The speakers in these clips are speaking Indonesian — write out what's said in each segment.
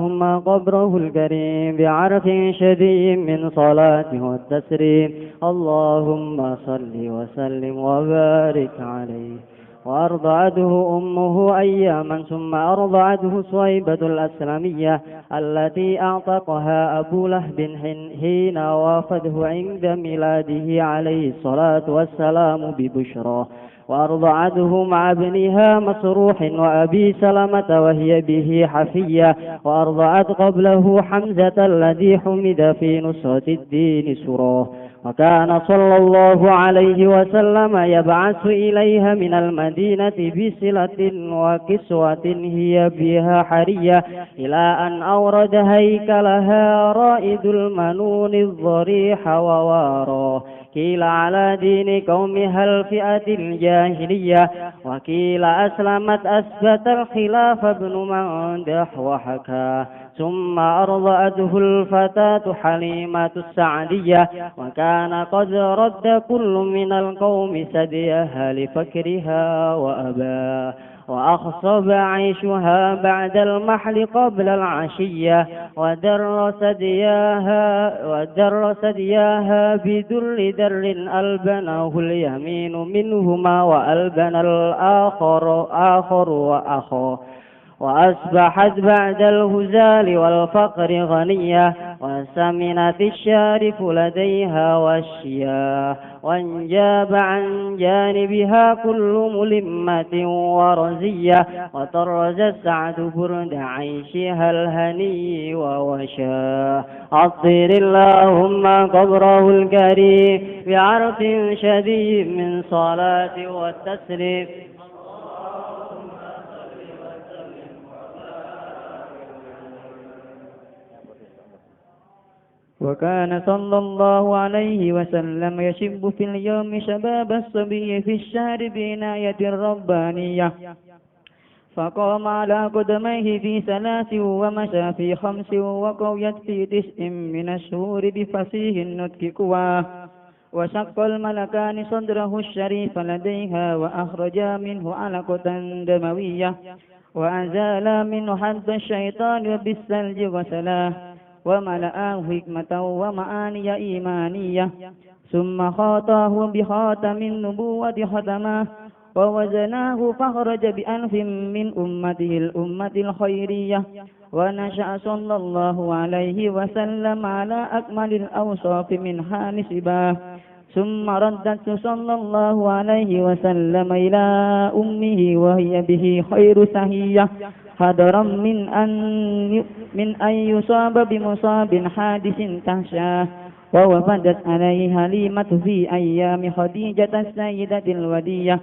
اللهم قبره الكريم بعرف شديد من صلاته والتسليم اللهم صل وسلم وبارك عليه وأرضعته أمه أياما ثم أرضعته صهيبة الأسلمية التي أعتقها أبو لهب حين وافده عند ميلاده عليه الصلاة والسلام ببشرى وأرضعته مع ابنها مسروح وأبي سلمة وهي به حفية وأرضعت قبله حمزة الذي حمد في نصرة الدين سراه وكان صلى الله عليه وسلم يبعث إليها من المدينة بصلة وكسوة هي بها حرية إلى أن أورد هيكلها رائد المنون الضريح وواراه قيل على دين قومها الفئة الجاهلية وقيل أسلمت أثبت الخلاف ابن مندح وحكاه ثم أرضعته الفتاة حليمة السعدية وكان قد رد كل من القوم ثديها لفكرها وأباه وأخصب عيشها بعد المحل قبل العشية ودر ثدياها بدر در ألبنه اليمين منهما وألبن الآخر وأخاه وأصبحت بعد الهزال والفقر غنية وسمنت الشارف لديها والشياه وانجاب عن جانبها كل ملمة ورزية وطرز السعد برد عيشها الهني ووشاه عطر اللهم قبره الكريم بعرف شديد من صلاة والتسليم وكان صلى الله عليه وسلم يشب في اليوم شباب الصبي في الشهر بعناية ربانية فقام على قدميه في 3 ومشى في 5 وقويت في 9 من الشهور بفصيح النطق قواه وشق الملكان صدره الشريف لديها وأخرجا منه علقة دموية وأزالا منه حد الشيطان بالثلج غسلاه وملآه حكمة ومعاني إيمانية ثم خاطاه بخاتم النبوة ختماه ووزناه فخرج بأنف من أمته الأمة الخيرية ونشأ صلى الله عليه وسلم على أكمل الأوصاف منها نسباه ثم ردت صلى الله عليه وسلم إلى أمه وهي به خير سهية حذرا من أن يصاب بمصاب حادث تهشاه ووفدت عليه حليمة في أيام خديجة السيدة الودية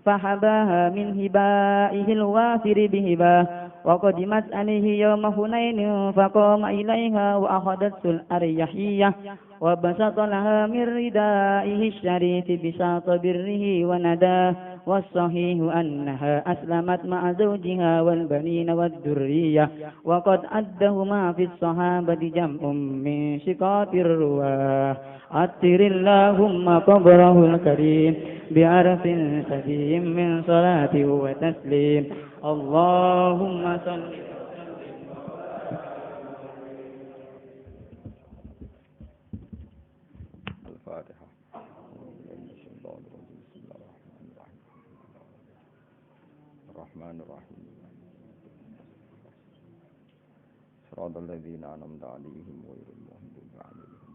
فحباها من هبائه الوافر بهباه وقدمت عليه يوم حنين فقام إليها وأخذت الأريحية وبسط لها من ردائه الشريف بساط بره ونداه والصحيح أنها أسلمت مع زوجها والبنين والذرية وقد أدهما في الصحابة جمع من شقاق الرواه عطر اللهم قبره الكريم بعرف سديم من صلاة وتسليم اللهم صل الفاتحة. الرحمن الرحيم صراط الذين أنعمت عليهم غير المغضوب عليهم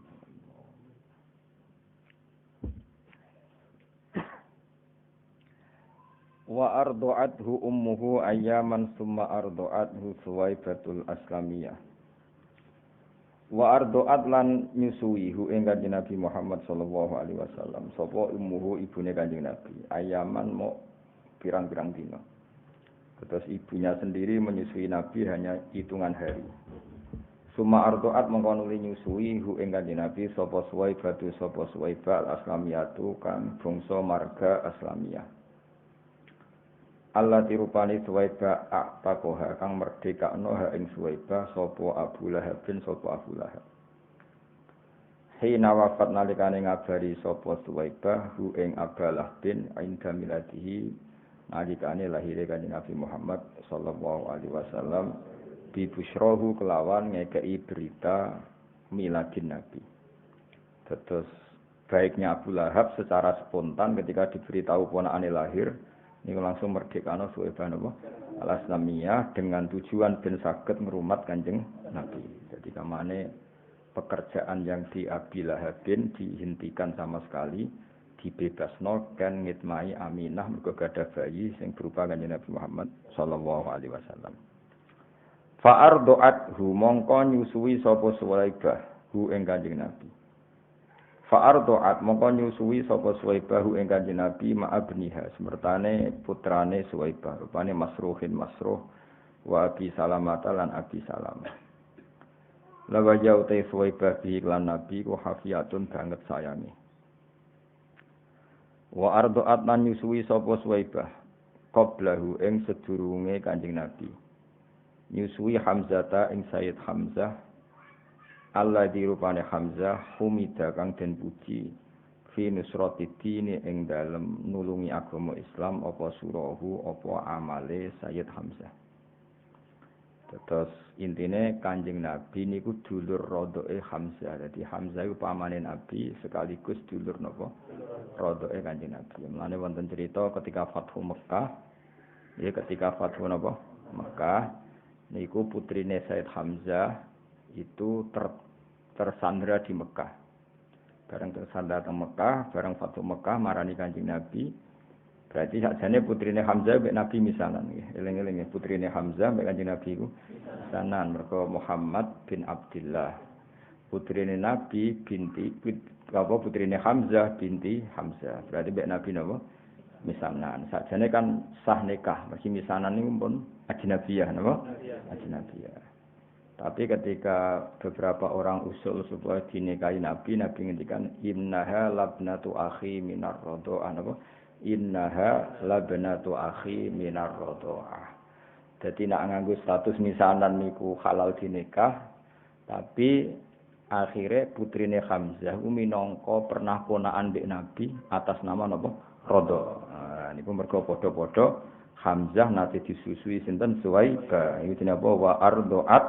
wa ardu'athu ummuhu ayyaman summa ardu'athu Suwaibatul Aslamiyah wa ardu'at lan nyusuihu ing Kanjeng Nabi Muhammad sallallahu alaihi wasallam sapa ummuhu ibune Kanjeng Nabi ayaman mau pirang-pirang dina terus ibunya sendiri menyusui Nabi hanya hitungan hari summa ardu'at mengko nuli nyusui hu ing Kanjeng Nabi sapa Suwaibatu sapa Suwaibah al-Aslamiyatu kang bangsa marga Aslamiyah Allah dirupani Suwaibah aktakoha kang merdekakno ha ing Suwaibah sapa Abu Lahab bin sapa Abu Lahab. Hina wafat nalikane ngabari sapa Suwaibah hu ing Abalah bin inda miladihi nalikane lahire Kanjeng Nabi Muhammad sallallahu alaihi wasallam bi busyrahu kelawan ngekei berita miladin Nabi. Terus baiknya Abu Lahab secara spontan ketika diberitahu ponakane lahir niku langsung merdekano Suwaibah napa al-Aslamiyah dengan tujuan ben saged ngrumat Kanjeng Nabi. Jadi kamane pekerjaan yang di Abi Lahabin dihentikan sama sekali, dibebasno kan ngitmai Aminah mergo gadah bayi sing berupa Kanjeng Nabi Muhammad sallallahu alaihi wasallam. Fa ardu'athu mongko nyusui sapa Suwaibah hu ing Kanjeng Nabi. Fa ardu'at mongko nyusui sapa Suwaibah hu ing Kanjeng Nabi ma'abniha semertane putrane Suwaibah rupane Masruhin Masruh wa Abi Salamah lan Abi Salamah. Lawa jautai Suwaibah bi iklan Nabi ku hafiyatun banget sayangi. Wa ardu'at lan nyusui sapa Suwaibah qablahu ing sedurunge Kanjeng Nabi. Nyusui Hamzata ing Sayyid Hamzah Allah dirupane Hamzah humida kang den puji fi nusratid-dini ing dalem nulungi agama Islam apa surahu apa amale Sayyid Hamzah. Terus intine Kanjeng Nabi niku dulur rodhoke Hamzah. Dadi Hamzah iku pamane Nabi sekaligus dulur napa? Rodhoke Kanjeng Nabi. Mulane wonten cerita ketika Fathu Mekah, ya ketika Fathu napa? Mekah niku putrine Said Hamzah itu tersandra di Mekah. Bareng tersandra di Mekah, bareng Fathu Mekah marani Kanjeng Nabi. Berarti sakjane putrine Hamzah mek Nabi misanan nggih. Eling-eling putrine Hamzah mek Kanjeng Nabi iku misanan mergo Muhammad bin Abdullah. Putrine Nabi binti putrine Hamzah binti Hamzah. Berarti mek Nabi napa? Misanan. Sakjane kan sah nikah, masih misanan niku pun ajnabiyah napa? Ajnabiyah. Tapi ketika beberapa orang usul supaya dinikahi Nabi, Nabi ngendikan innaha labnatu akhi minar radha'ah napa? Innaha labnatu akhi minar radha'ah. Dadi nek nganggo status misanan niku halal dinikah, tapi akhirnya putrine Hamzah minangka pernah ponakan mbek Nabi atas nama napa? Radha. Nah, niku mergo padha-padha Hamzah nate disusui sinten Suwaibah. Iku jenenge apa? Wa ardu'at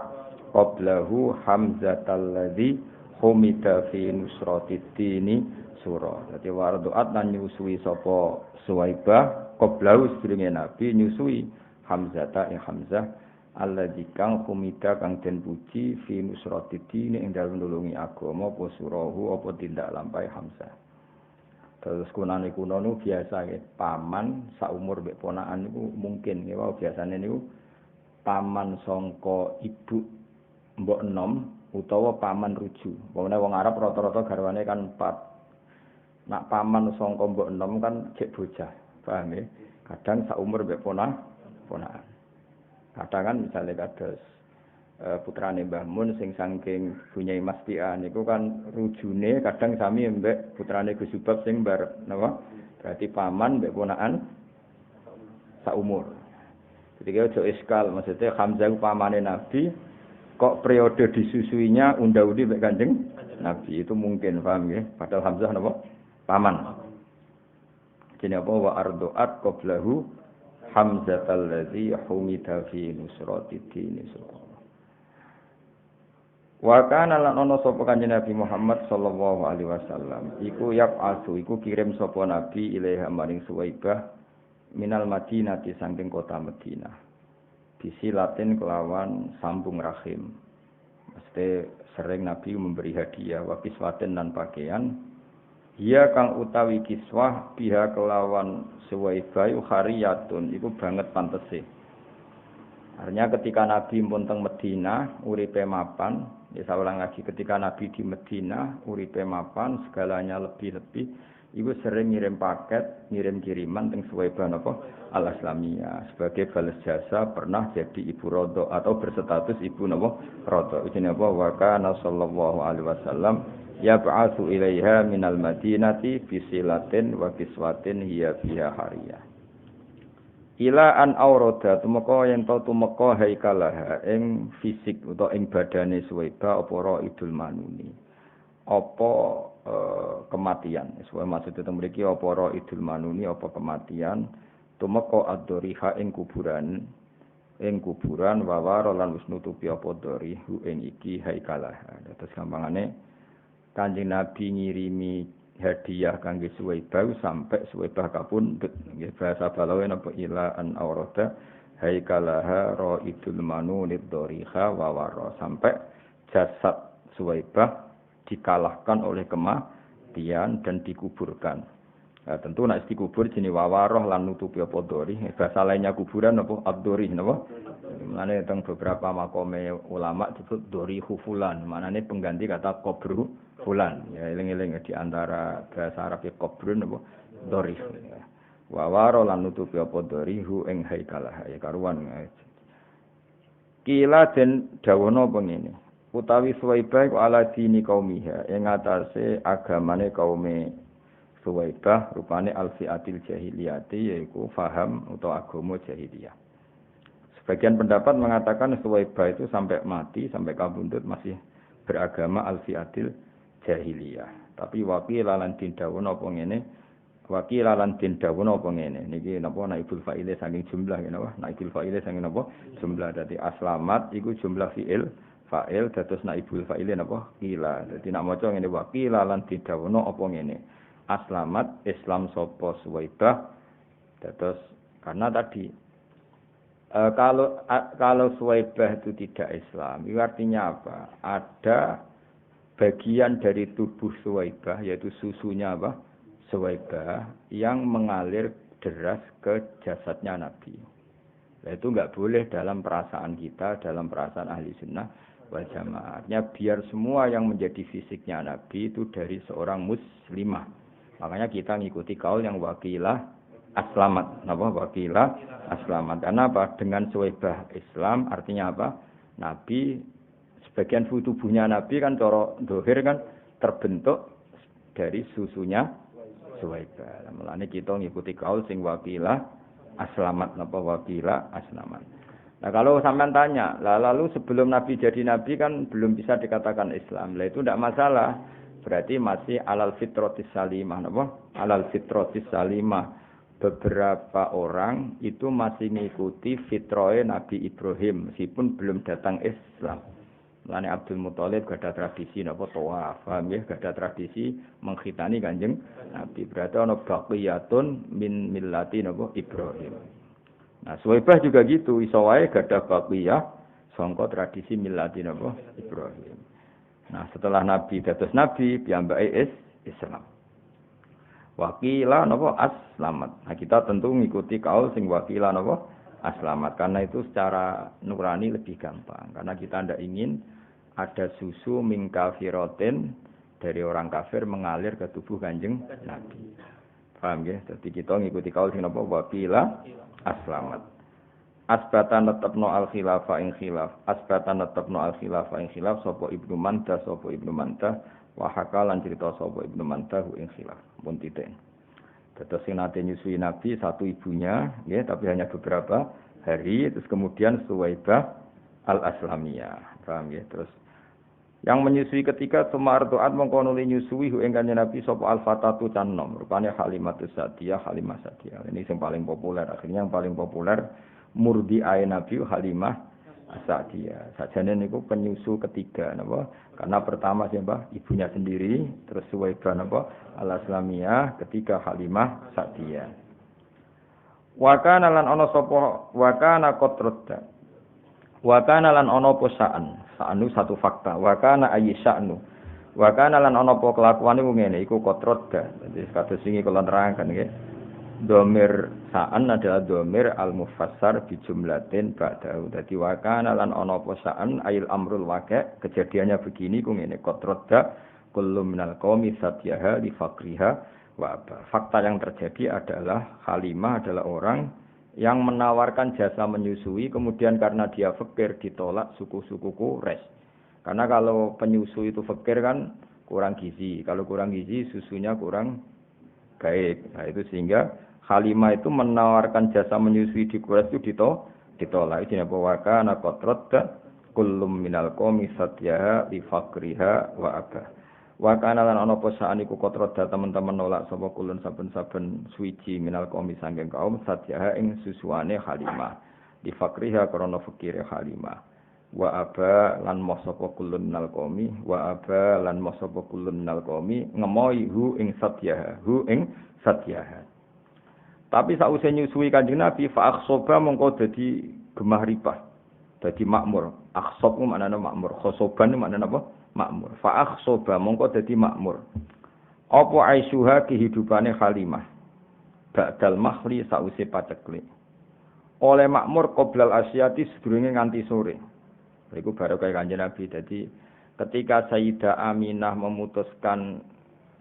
qablahu Hamzatal ladzi humida fi nusratid-dini surah. Dadi warduat lan nyusui sapa Suwaibah qablahu sedurunge Nabi nyusui Hamzata ing Hamzah alladzi kang humida kang den puji fi nusratid-dini ing dalem nulungi agama apa surahu apa tindak lampahe Hamzah. Terus kunane kuno nu biasa nggih paman saumur mbek ponakan niku mungkin nggih wae biasane niku paman sangka ibu mbok enom utawa paman ruju. Wong Arab rata-rata garwane kan 4. Nak paman sangka mbok enom kan cek bocah, paham ya? Kadang saumur mbek ponakan. Kadang kan misalnya kados putrane Mbah Mun sing saking Bunyai Mas Tia niku kan rujune kadang sami mbek putrane Gus Subab sing bar napa? Berarti paman mbek ponakan saumur. Jadi aja iskal, maksudnya Hamzah pamane Nabi kok periode disusuinya unda-undi mbek Kanjeng Nabi itu mungkin, paham ya? Padahal Hamzah napa? Paman. Jadi apa wa ardu'at qablahu Hamzatal ladzi humida fi nusratid-dini surah. Wa kana lan ana sapa Kanjeng Nabi Muhammad sallallahu alaihi wasallam iku yaq'asu iku kirim sapa Nabi ilaiha maring Suwaibah minal Madinati saking kota Madinah. Bisilatin kelawan sambung rahim. Mesti sering Nabi memberi hadiah wa kiswatin dan pakaian. Ia kang utawi kiswah biha kelawan Suwaibah hariyatun iku banget pantese. Artinya ketika Nabi pun teng Madinah uripe mapan, ya saulang lagi ketika Nabi di Madinah uripe mapan segalanya lebih-lebih iku sering ngirim paket, ngirim kiriman teng Suwaibah napa al-Aslamiyah sebagai balas jasa pernah jadi ibu rodho atau berstatus ibu napa rodho. Jenenge apa? Wa kana sallallahu alaihi wasallam yab'atsu ilaiha minal madinati bisilatin wa kiswatin hiya biha hariyah ila an aurada tumeka yen to tumeka haikalah ing fisik utawa ing badane Suwaibah apa Raidul Manuni apa kematian sesuai maksud itu mriki apa Raidul Manuni apa kematian tumeka ad-doriha ing kuburan ing kuburan wawaro lan wis nutupi apa dori hu ing iki haikalah. Terus gampangane Kanjeng Nabi ngirimi hadiah kangge Suwaibah sampai Suwaibah kapundhut. Nggih bahasa balawe napa ila an aurada haikalaha raidul manunid doriha wawaro sampai jasad Suwaibah dikalahkan oleh kematian dan dikuburkan. Nah, tentu nek dikubur jenenge wawaroh lan nutupi apa dori. Bahasa lainnya kuburan apa abdori napa? Mane teng beberapa makome ulama disebut dori hufulan. Manane pengganti kata kubru fulan. Ya eling-eling di antara bahasa Arab kubrun apa dori. Wawaroh lan nutupi apa dori hu ing haikalah ya karuan. Kila den dawono pengene. Utawi Suwaibah ku ala dini kaumiha ing atase agamane kaume Suwaibah rupane alfiatil jahiliyati yaiku faham atau agama jahiliyah. Sebagian pendapat mengatakan Suwaibah itu sampai mati, sampai kabundut masih beragama alfiatil jahiliyah. Tapi wakilalan din dawuh napa ngene? Wakilalan din dawuh napa ngene? Niki napa naibul fa'ile saking jumlah napa? Naibul fa'ile saking napa? Jumlah dadi aslamat iku jumlah fi'il fa'il dados naibul fa'ile napa? Kila. Dadi nek maca ngene wakilalan din dawuh apa ngene? Aslamat Islam sapa Suwaibah terus karena tadi kalau Suwaibah itu tidak Islam itu artinya apa? Ada bagian dari tubuh Suwaibah yaitu susunya apa? Suwaibah yang mengalir deras ke jasadnya Nabi. Nah, itu enggak boleh dalam perasaan kita, dalam perasaan ahli sunnah wal jamaah. Biar semua yang menjadi fisiknya Nabi itu dari seorang muslimah. Makanya kita ngikuti kaul yang wakilah aslamat. Napa wakilah aslamat? Karena apa? Dengan Suwaibah Islam artinya apa? Nabi sebagian tubuhnya Nabi kan cara dohir kan terbentuk dari susunya Suwaibah. Mulane kita ngikuti kaul sing wakilah aslamat. Napa wakilah aslamat? Nah kalau sampean tanya, lalu sebelum Nabi jadi Nabi kan belum bisa dikatakan Islam. Lah itu tidak masalah. Berarti masih alal fitrotis salimah, napa? Alal fitrotis salimah. Beberapa orang itu masih mengikuti fitroe Nabi Ibrahim meskipun belum datang Islam. Mulane Abdul Muthalib gak ada tradisi napa tawaf, paham ya? Gak ada tradisi mengkhitani Kanjeng Nabi. Berarti ana baqiyatun min millati napa Ibrahim. Nah, Suwaibah juga gitu, iso wae gak ada baqiyah sangka tradisi millati napa Ibrahim. Nah, setelah Nabi dados Nabi, piyambake Islam. Wakila napa aslamat. Nah, kita tentu mengikuti kaul sing wakila napa aslamat karena itu secara nurani lebih gampang. Karena kita tidak ingin ada susu min kafirotin dari orang kafir mengalir ke tubuh Kanjeng Nabi. Paham ya? Jadi kita mengikuti kaul sing napa wakila aslamat. Asbatan netepno al khilafah ing khilaf. Asbatan netepno al khilafah ing khilaf sapa Ibnu Mandah sapa Ibnu Mandah wa hakalan cerita sapa Ibnu Mandah ing khilaf. Pun titik. Terus sing nate nyusui Nabi satu ibunya, ya, tapi hanya beberapa hari. Terus kemudian Suwaibah al-Aslamiyah. Paham ya? Terus yang menyusui ketika Sumar Doat mongko nuli nyusui ing Kanjeng Nabi sapa al-Fatatu canom. Rupane Halimatus Sa'diyah, Halimah Sa'diyah. Ini yang paling populer. Akhirnya yang paling populer murdi ae Nabi Halimah Sa'diyah. Sajane niku penyusu ketiga napa? Karena pertama siapa? Ibunya sendiri, terus Suwaibah napa? Al-Aslamiyah, ketiga Halimah Sa'diyah. Wa kana lan ana sapa wa kana qatradda. Wa kana lan ana apa sa'anu satu fakta. Wa kana ayyisa'nu. Wa kana lan ana apa kelakuane ngene iku qatradda. Dadi kados sing kula nerangkan nggih. Domir sa'an adalah domir al-mufassar bi jumlatin ba'dahu. Dadi wa kana lan ana apa sa'an ail amrul waqi' kejadiannya begini ku ngene qatradda kullu minal qaumi satyaha li faqriha wa aba. Fakta yang terjadi adalah Halimah adalah orang yang menawarkan jasa menyusui kemudian karena dia fakir ditolak suku-suku Quraisy. Karena kalau penyusu itu fakir kan kurang gizi. Kalau kurang gizi susunya kurang baik. Nah itu sehingga Halimah itu menawarkan jasa menyusui di Quraisy itu ditolak. Ini apa wakana qatradda kullum minal qaumi satyaha li faqriha wa aba. Wakana lan ana posaan iku qatradda teman-teman nolak sapa kulun saben-saben suci minal qaumi sanging kaum satyaha ing susuane Halimah. di fakriha krana fakire Halimah. Wa aba lan masapa kulun minal qaumi wa aba lan masapa kulun minal qaumi ngemoi hu ing satyaha. Tapi sause nyusui Kanjeng Nabi fa akhsoba mongko dadi gemah ripah. Dadi makmur. Akhsob ku maknane makmur, khosoban maknane apa? Makmur. Fa akhsoba mongko dadi makmur. Apa aisuha kehidupane Halimah. Ba'dal mahli sause paceklik. Oleh makmur qoblal asyati sedurunge nganti sore. Iku baru kaya Kanjeng Nabi. Jadi ketika Sayyidah Aminah memutuskan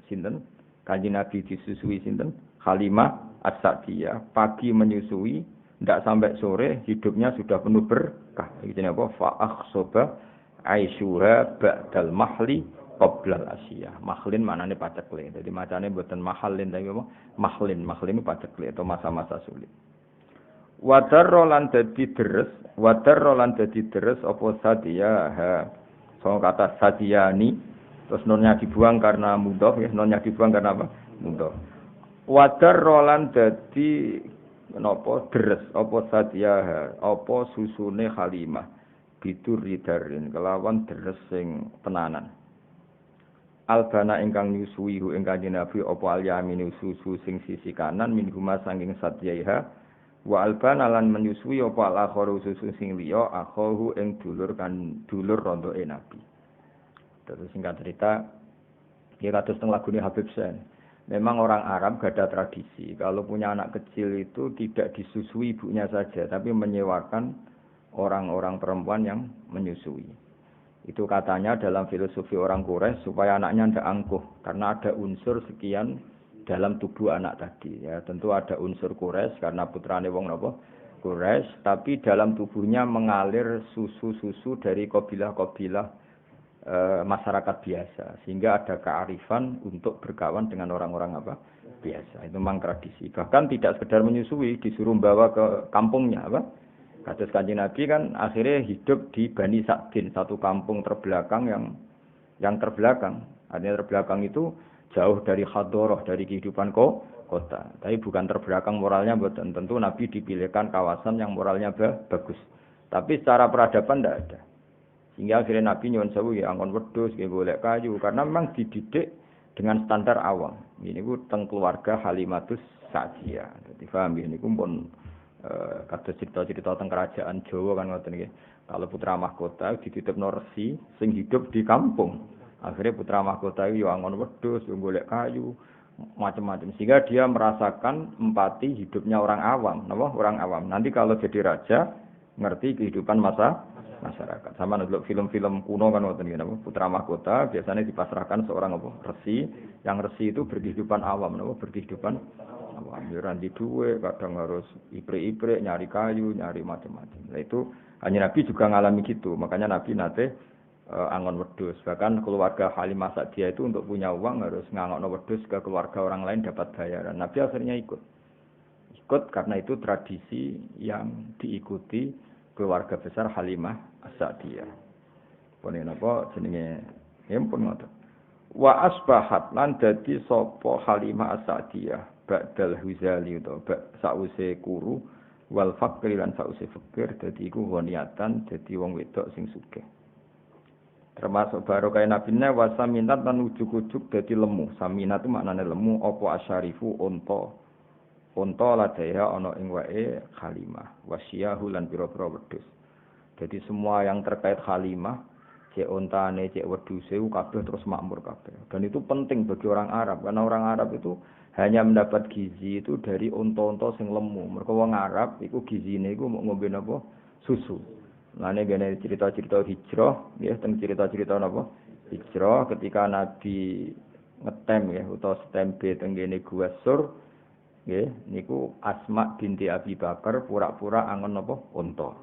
sinten? Kanjeng Nabi disusui sinten? Halimah As-Sa'diyah. Pagi menyusui, ndak sampai sore hidupnya sudah penuh berkah. Iki jenenge apa? Fa akhsoba aishuha ba'dal mahli qoblal asyah. Mahlin maknane paceklik. Jadi macane mboten mahalin tapi apa? Mahlin paceklik atau masa-masa sulit. Wadarro lan dadi deres apa sadiyah. So kata sadiyani terus nonnya dibuang karena mudhof ya, nonnya dibuang karena apa? Mudhof. Wadarro lan dadi napa deres apa sadiyah apa susune Halimah bidur ridarin kelawan deres sing tenanan. Albana ingkang nyusui hu ing Kanjeng Nabi apa al-yamin susu sing sisi kanan minhuma sanging sadiyah. Wa albana lan menyusui apa al-akharu susu sing liya akhahu ing dulur rondoke Nabi. Terus singkat cerita ya kados teng lagune Habib Sen. Memang orang Arab gada tradisi kalau punya anak kecil itu tidak disusui ibunya saja tapi menyewakan orang-orang perempuan yang menyusui. Itu katanya dalam filosofi orang Quraisy supaya anaknya tidak angkuh karena ada unsur sekian dalam tubuh anak tadi ya tentu ada unsur Quraisy karena putrane wong napa Quraisy tapi dalam tubuhnya mengalir susu-susu dari kabilah-kabilah masyarakat biasa sehingga ada kearifan untuk berkawan dengan orang-orang apa biasa itu memang tradisi bahkan tidak sekedar menyusui disuruh bawa ke kampungnya apa kados Kanjeng Nabi kan akhirnya hidup di Bani Sa'din satu kampung terbelakang yang terbelakang artinya terbelakang itu jauh dari hadoroh, dari kehidupan kota. Tapi bukan terbelakang moralnya, tentu Nabi dipilihkan kawasan yang moralnya bagus. Tapi secara peradaban tidak ada. Sehingga akhirnya Nabi nyuwun sewu ya angon wedhus, ya golek kayu. Karena memang dididik dengan standar awam. Ini ku teng keluarga Halimatus Sa'diyah. Jadi paham ya, ini ku pun kados cerita-cerita teng kerajaan Jawa kan ngoten nggih. Kalau putra mahkota dititipno resi sing hidup di kampung. Akhirnya putra mahkota itu angon wedhus, golek kayu, macam-macam. Sehingga dia merasakan empati hidupnya orang awam, napa? Orang awam. Nanti kalau jadi raja, ngerti kehidupan masyarakat. Sama ndelok film-film kuno kan ngoten nggih napa? Putra mahkota biasanya dipasrahkan seorang apa? Resi. Yang resi itu berkehidupan awam, napa? Berkehidupan awam. Ranti duwe, kadang harus iprik-iprik, nyari kayu, nyari macam-macam. Nah itu hanya Nabi juga ngalami gitu. Makanya Nabi nate angon wedhus. Bahkan keluarga Halimah Sa'diyah itu untuk punya uang harus ngangokno wedhus ke keluarga orang lain dapat bayaran. Nabi akhirnya ikut karena itu tradisi yang diikuti keluarga besar Halimah Sa'diyah. Pun napa jenenge pun ngoten. Wa asbahat lan dadi sapa Halimah Sa'diyah ba'dal huzali utawa sause kuru wal fakri lan sause fakir dadi iku woniatan dadi wong wedok sing sugih. Termasuk baru kaya Nabi ne wasaminat lan ujug-ujug dadi lemu. Saminat itu maknane lemu apa asyarifu unta. Unta ladaya ana ing wae Halimah, wasyahu lan pira-pira wedhus. Jadi semua yang terkait Halimah, cek untane, cek wedhuse kabeh terus makmur kabeh. Dan itu penting bagi orang Arab karena orang Arab itu hanya mendapat gizi itu dari unta-unta sing lemu. Mergo wong Arab iku gizine iku mau ngombe napa? Susu. Lane gene cerita-cerita hijrah, ya teng cerita-cerita napa? Hijrah ketika Nabi ngetem ya utawa stembe teng gene Gua Sur, nggih niku Asma binti Abi Bakar pura-pura angon napa? Unta.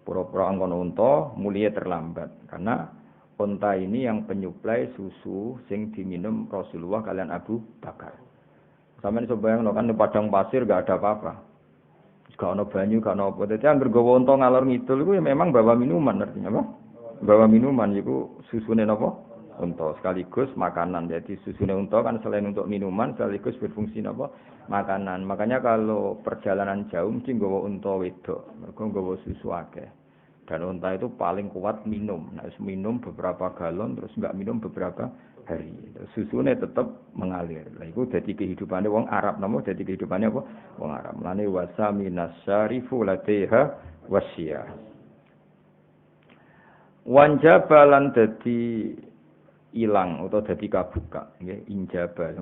Pura-pura angon unta mulia terlambat karena unta ini yang penyuplai susu sing diminum Rasulullah kalian Abu Bakar. Sampeyan iso bayangno kan di padang pasir enggak ada apa-apa. Gak ono banyu, gak ono apa. Dadi anggere gawa unta ngalor ngidul iku ya memang bawa minuman artinya apa? Bawa minuman iku susune napa? unta sekaligus makanan. Jadi susune unta kan selain untuk minuman sekaligus berfungsi apa? Makanan. Makanya kalau perjalanan jauh mesti nggawa unta wedok, mergo nggawa susu akeh. Dan unta itu paling kuat minum. Nah, minum beberapa galon terus enggak minum beberapa hari. Susune tetap mengalir. Lah iku dadi kehidupane wong Arab namo dadi kehidupane apa? Wong Arab. Lane wasa minasyarifu latiha wasya. Wanjabalan dadi ilang utawa dadi kabuka nggih injaba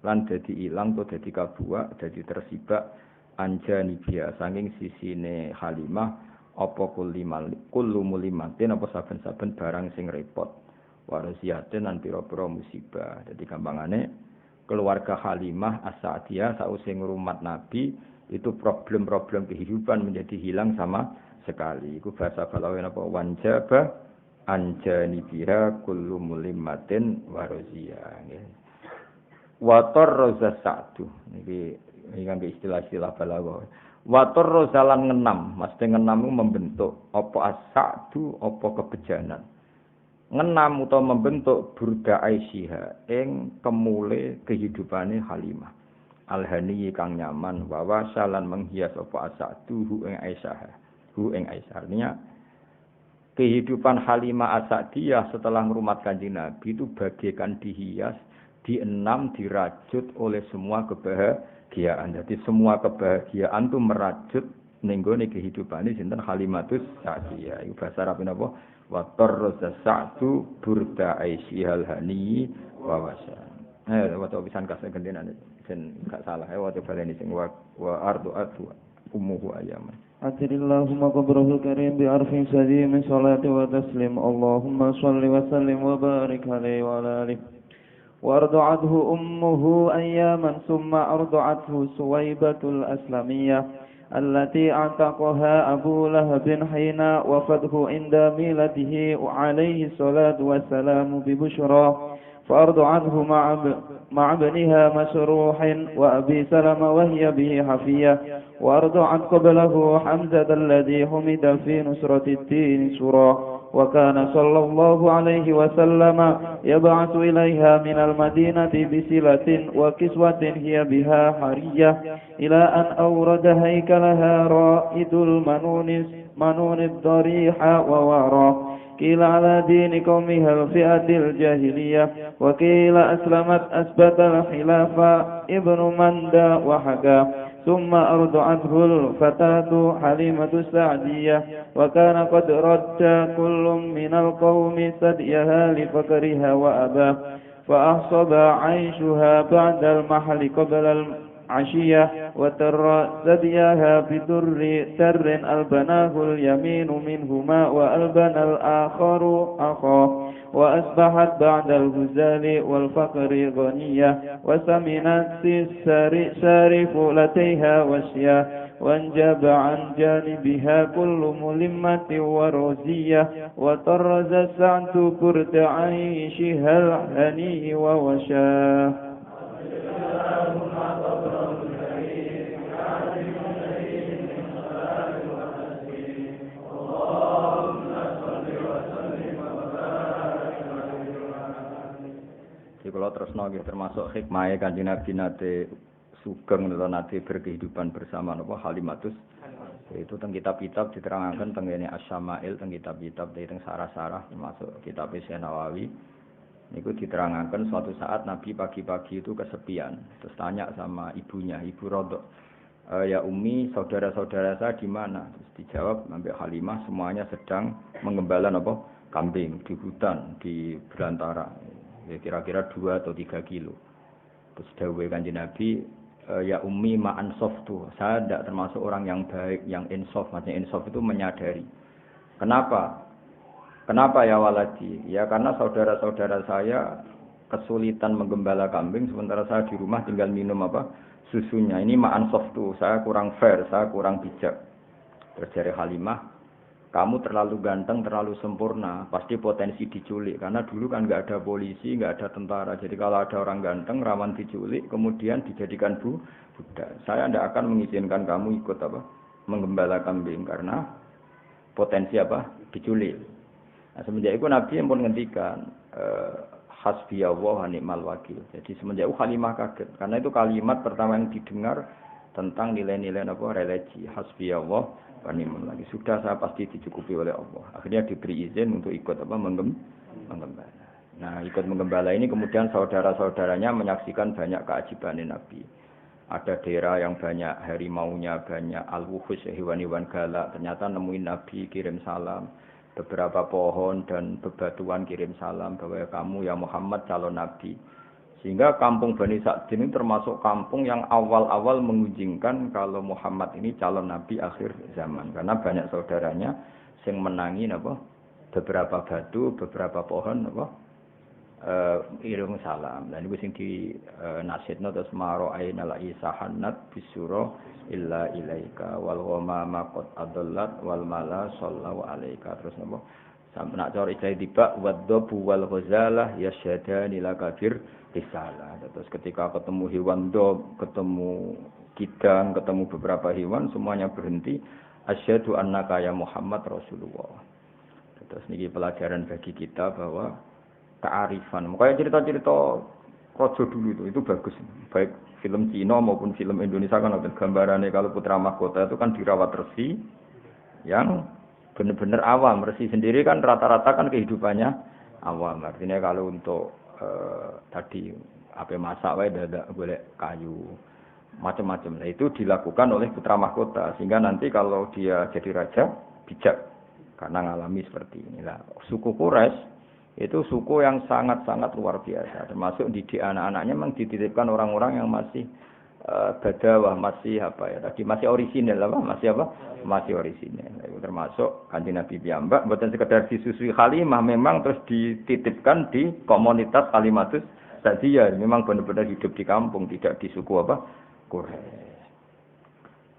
lan dadi ilang utawa dadi kabuka dadi tersibak anjani biya saking sisine Halimah apa kullu mulimatin apa saben-saben barang sing repot warasiaten lan pira-pira musibah. Dadi gampangane keluarga Halimah As-Sa'diyah sause ngrumat Nabi itu problem-problem kehidupan menjadi hilang sama sekali. Iku bahasa Balawen apa wanjaba anjani biha kullu mulimatin warasiya nggih. Wator roza sa'du niki nganggo istilah-istilah Balawen. Wator rozalan ngenam, mesti ngenam membentuk apa as-sa'du apa kebejanan. Ngenam utawa membentuk burda Aisyah ing kemule kehidupane Halimah. Alhani kang nyaman wa wasalan menghias apa as-sa'du hu ing Aisyah. Artinya kehidupan Halimah As-Sa'diyah setelah ngrumat Kanjeng Nabi itu bagaikan dihias, dienam, dirajut oleh semua kebahagiaan. Jadi semua kebahagiaan itu merajut ning gone kehidupane sinten Halimatus Sa'diyah. Iku bahasa Arab napa? Wa tarza sa'du burda aisyhal hani wa wasa. Waktu pisan kasih gendenan sen gak salah. Waktu baleni sing wa ardu atu ummuhu ayaman. أتر اللهم قبره الكريم بعرف سديد من صلاة وتسليم اللهم صل وسلم وبارك عليه وعلى آله وأرضعته أمه أياما ثم أرضعته سويبة الأسلمية التي اعتقها أبو لهب حين وفده عند ميلته عليه الصلاة والسلام ببشرى فأرضعته مع ابنها مسروح وأبي سلمة وهي به حفية وأرضعت قبله حمزة الذي حمد في نصرة الدين سرى وكان صلى الله عليه وسلم يبعث إليها من المدينة بسلة وكسوة هي بها حرية إلى أن أورد هيكلها رائد المنون الضريح وورى قيل على دين قومها الفئة الجاهلية وقيل أسلمت أثبت الخلافة ابن مندى وحكى ثم أرضعته الفتاة حليمة السعدية وكان قد رد كل من القوم ثديها لفقرها وأباه فأحصب عيشها بعد المحل قبل العشية وتر ثديها بدر تر ألبناه اليمين منهما وألبن الآخر أخاه وأصبحت بعد الغزال والفقر غنية وسمنت سارف لتيها وشيا وانجب عن جانبها كل ملمة ورزية وطرز السعد كرت عيشها الهني ووشاه Kalau terus nggih termasuk hikmahnya Kanjeng Nabi nate sugeng atau nate berkehidupan bersama napa Halimatus itu teng kitab-kitab diterangkan teng ngene Asy-Syama'il teng kitab-kitab teng sarah-sarah termasuk kitab Syekh Nawawi niku diterangkan suatu saat Nabi pagi-pagi itu kesepian terus tanya sama ibunya Ibu Rodok ya Umi saudara-saudara saya di mana terus dijawab Nabi Halimah semuanya sedang mengembala napa kambing di hutan di belantara ya kira-kira 2 atau 3 kilo. Terus dawuhe Kanjeng Nabi, ya Ummi ma'an softu. Saya tidak termasuk orang yang baik, yang insof. Maksudnya insof itu menyadari. Kenapa? Kenapa ya waladi? Ya karena saudara-saudara saya kesulitan menggembala kambing, sementara saya di rumah tinggal minum apa? Susunya. Ini ma'an softu. Saya kurang fair, saya kurang bijak. Terus dari Halimah, kamu terlalu ganteng, terlalu sempurna, pasti potensi diculik. Karena dulu kan nggak ada polisi, nggak ada tentara. Jadi kalau ada orang ganteng, rawan diculik, kemudian dijadikan budak. Saya tidak akan mengizinkan kamu ikut apa, menggembala kambing karena potensi apa, diculik. Nah, semenjak itu Nabi yang pun ngendikan, hasbiyallahu wa ni'mal wakil. Jadi semenjak itu Halimah kaget karena itu kalimat pertama yang didengar tentang nilai-nilai religi hasbiyallahu wa ni'mal wakil. Sudah saya pasti dicukupi oleh Allah. Akhirnya diberi izin untuk ikut menggembala. Nah, ikut menggembala ini kemudian saudara-saudaranya menyaksikan banyak keajaiban Nabi. Ada daerah yang banyak harimaunya, banyak al-wuhus, hewan-hewan galak. Ternyata nemuin Nabi kirim salam. Beberapa pohon dan bebatuan kirim salam bahwa kamu ya Muhammad calon Nabi. Sehingga kampung Bani Sa'd ini termasuk kampung yang awal-awal mengunjingkan kalau Muhammad ini calon Nabi akhir zaman. Karena banyak saudaranya yang menangi beberapa batu, beberapa pohon irung salam. Dan itu sing di nasidna terus maro ainal isahanat bisuro illa ilaika wal ghamama qad adallat wal mala sallallahu alaika. Terus napa sampe nak cara ijai tiba wadhabu wal ghazalah yasyadani lakabir risalah. Terus ketika ketemu hewan dob, ketemu kidang, ketemu beberapa hewan semuanya berhenti asyhadu annaka ya Muhammad Rasulullah. Terus niki pelajaran bagi kita bahwa kearifan. Makanya cerita-cerita Raja dulu itu bagus. Baik film Cina maupun film Indonesia kan ada gambarannya kalau putra mahkota itu kan dirawat resi yang benar-benar awam. Resi sendiri kan rata-rata kan kehidupannya awam. Artinya kalau untuk tadi apa masak wae dadak golek kayu macam-macam. Nah itu dilakukan oleh putra mahkota sehingga nanti kalau dia jadi raja bijak karena ngalami seperti inilah. Suku Quraisy itu suku yang sangat-sangat luar biasa, termasuk didik anak-anaknya memang dititipkan orang-orang yang masih badawah, masih masih orisinal masih orisinal. Itu termasuk Kanjeng Nabi piyambak, bukan sekedar disusui Halimah, memang terus dititipkan di komunitas Halimatus Sa'diyah, memang benar-benar hidup di kampung, tidak di suku Quraisy.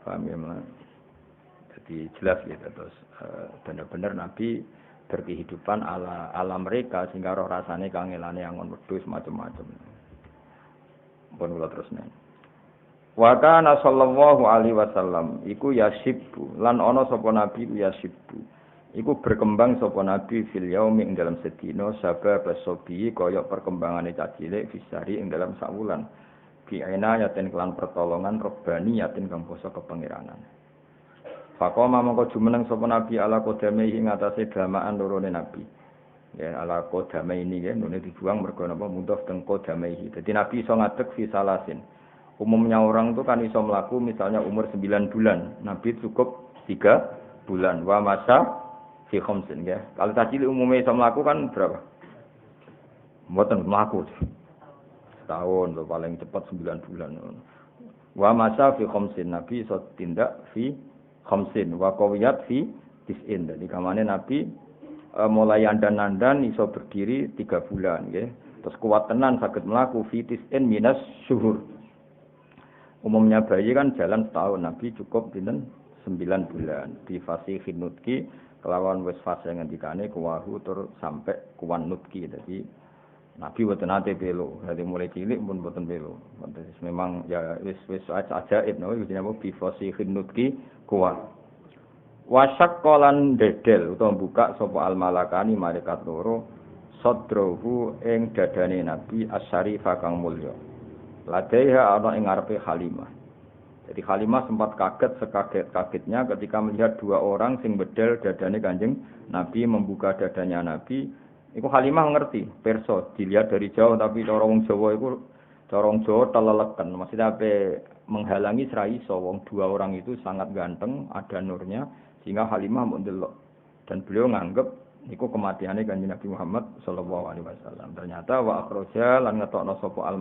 Paham ya, Mas? Jadi jelas gitu terus benar-benar Nabi berkehidupan ala mereka sehingga roh rasane kangelane angon wedhus macam-macam. Pun kula terusne. Wa kana sallallahu alaihi wasallam iku yasibbu lan ana sapa nabi ku yasibbu. Iku berkembang sapa nabi fil yaumi ing dalam sedina sabab sobi kaya perkembangane cacilik fisari ing dalam sawulan. Bi yaten kelan pertolongan robbani yaten kang basa kepangeranan. Fakoma mongko jumeneng sapa nabi ala kodame ing atase damaan lorone nabi. Ya ala kodame ini ya nune dibuang mergo napa mundhaf teng kodame iki. Dadi nabi iso ngadeg fi salasin. Umumnya orang itu kan iso mlaku misalnya umur 9 bulan. Nabi cukup 3 bulan. Wa masa fi khamsin ya. Kalau tadi umumnya iso mlaku kan berapa? Mboten mlaku. Setahun lho paling cepat 9 bulan. Wa masa fi khamsin nabi iso tindak fi khamsin wa qawiyat fi tis'in. Jadi kamane Nabi mulai andan-andan iso berdiri 3 bulan nggih. Terus kuat tenan saged mlaku fi tis'in minas syuhur. Umumnya bayi kan jalan setahun, Nabi cukup pinten 9 bulan. Di fasihun nutki kelawan wis fase ngendikane kuwahu tur sampai kuwan nutki. Jadi Nabi boten nate belo. Dadi mulai cilik pun boten belo. Memang ya wis ajaib no iki jenenge bi fasihun nutki kuat. Wasak kolan dedel utawa buka sapa al malakani malaikat loro sadrohu ing dadane Nabi asyarifa kang mulya. Ladaiha ana ing ngarepe Halimah. Jadi Halimah sempat kaget sekaget-kagetnya ketika melihat 2 orang sing bedel dadane Kanjeng Nabi membuka dadanya Nabi. Iku Halimah ngerti, perso dilihat dari jauh tapi cara wong Jawa iku cara wong Jawa teleleken. Maksudnya ape menghalangi serai wong 2 orang itu sangat ganteng, ada nurnya sehingga Halimah mendelok dan beliau nganggep niku kematiannya Kanjeng Nabi Muhammad sallallahu alaihi wasallam. Ternyata wa akhraja lan ngetokno sapa al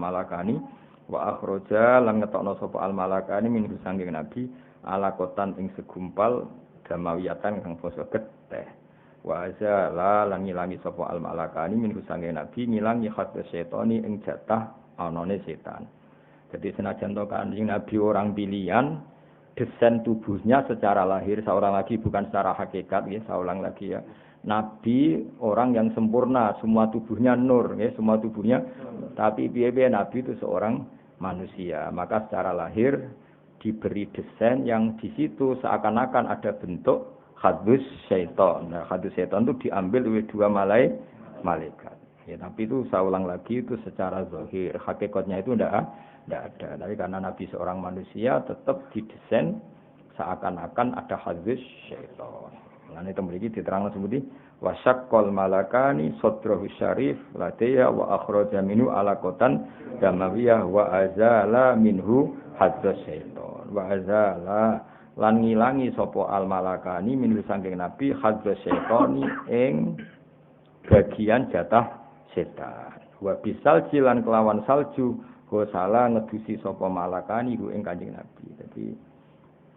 malakani min sanging Nabi ala kotan ing segumpal damawiyatan kang basa getih. Wa azala lan ngilangi sapa al malakani min sanging Nabi ngilangi khatus setoni ing jatah anane setan. Jadi senajan to Kanjeng Nabi orang pilihan, desain tubuhnya secara lahir seorang lagi bukan secara hakikat ya, saulang lagi ya. Nabi orang yang sempurna, semua tubuhnya nur ya, semua tubuhnya. Tapi piye-piye Nabi itu seorang manusia, maka secara lahir diberi desain yang di situ seakan-akan ada bentuk hadus syaitan. Nah, hadus syaitan itu diambil oleh 2 malaikat. Ya, tapi itu saya ulang lagi itu secara zahir, hakikatnya itu ndak ada. Tapi karena Nabi seorang manusia tetap didesain seakan-akan ada hadis syaitan. Nah, itu memiliki diterangkan seperti wasyaqqal malakani sadrahu syarif ladaya wa akhraja minhu alaqatan damawiyah wa azala minhu hadis syaitan. Wa azala lan ngilangi sapa al malakani minhu saking Nabi hadis syaitani ing bagian jatah setan. Wa bisal jilan kelawan salju gosala ngedusi sapa malakani ku ing Kanjeng Nabi.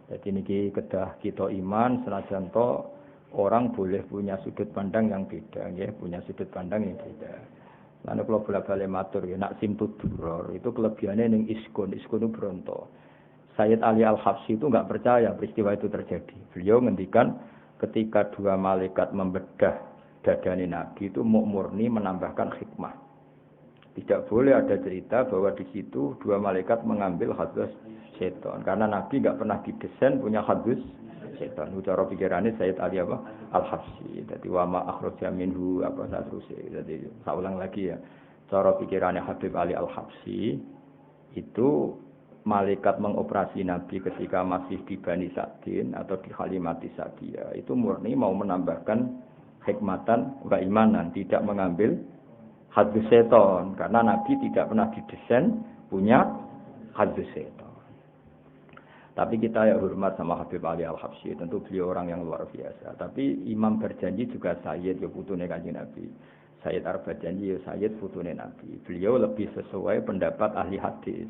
Jadi niki kedah kita iman senajan to orang boleh punya sudut pandang yang beda nggih, punya sudut pandang yang beda. Lan kula bola-bali matur nggih nak simtud duror itu kelebihannya ning iskun itu bronto. Sayyid Ali Al-Habsyi itu enggak percaya peristiwa itu terjadi. Beliau ngendikan ketika dua malaikat membedah dadane Nabi itu murni menambahkan hikmah. Tidak boleh ada cerita bahwa di situ dua malaikat mengambil hadis setan karena Nabi enggak pernah didesain punya hadis setan. Cara pikirannya Sayyid Ali Al-Habsyi. Jadi wa ma akhraja minhu apa satrusnya. Jadi saya ulang lagi ya. Cara pikirannya Habib Ali Al-Habsyi itu malaikat mengoperasi Nabi ketika masih di Bani Sa'din atau di Halimati Sa'diyah itu murni mau menambahkan hikmatan wa imanan, tidak mengambil hadis setan karena Nabi tidak pernah didesain punya hadis setan. Tapi kita ya hormat sama Habib Ali Al-Habsyi, tentu beliau orang yang luar biasa. Tapi Imam berjanji juga Sayyid ya putune Kanjeng Nabi. Sayyid Ar-Bajanji ya Sayyid putune Nabi. Beliau lebih sesuai pendapat ahli hadis.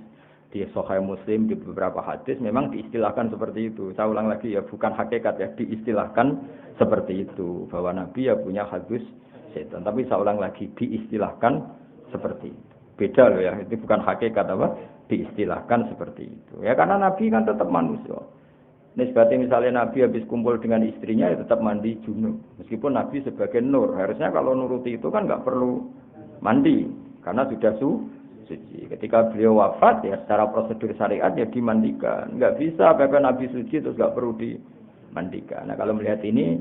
Di Sahih Muslim di beberapa hadis memang diistilahkan seperti itu. Saya ulang lagi ya, bukan hakikat ya, diistilahkan seperti itu bahwa Nabi ya punya hadis setan. Tapi saya ulang lagi diistilahkan seperti itu. Beda loh ya, itu bukan hakikat apa? Diistilahkan seperti itu. Ya karena Nabi kan tetap manusia. Nisbatnya misalnya Nabi habis kumpul dengan istrinya ya tetap mandi junub. Meskipun Nabi sebagai nur, harusnya kalau nuruti itu kan nggak perlu mandi karena sudah suci. Ketika beliau wafat ya secara prosedur syariat ya dimandikan. Nggak bisa apa Nabi suci terus nggak perlu dimandikan. Nah kalau melihat ini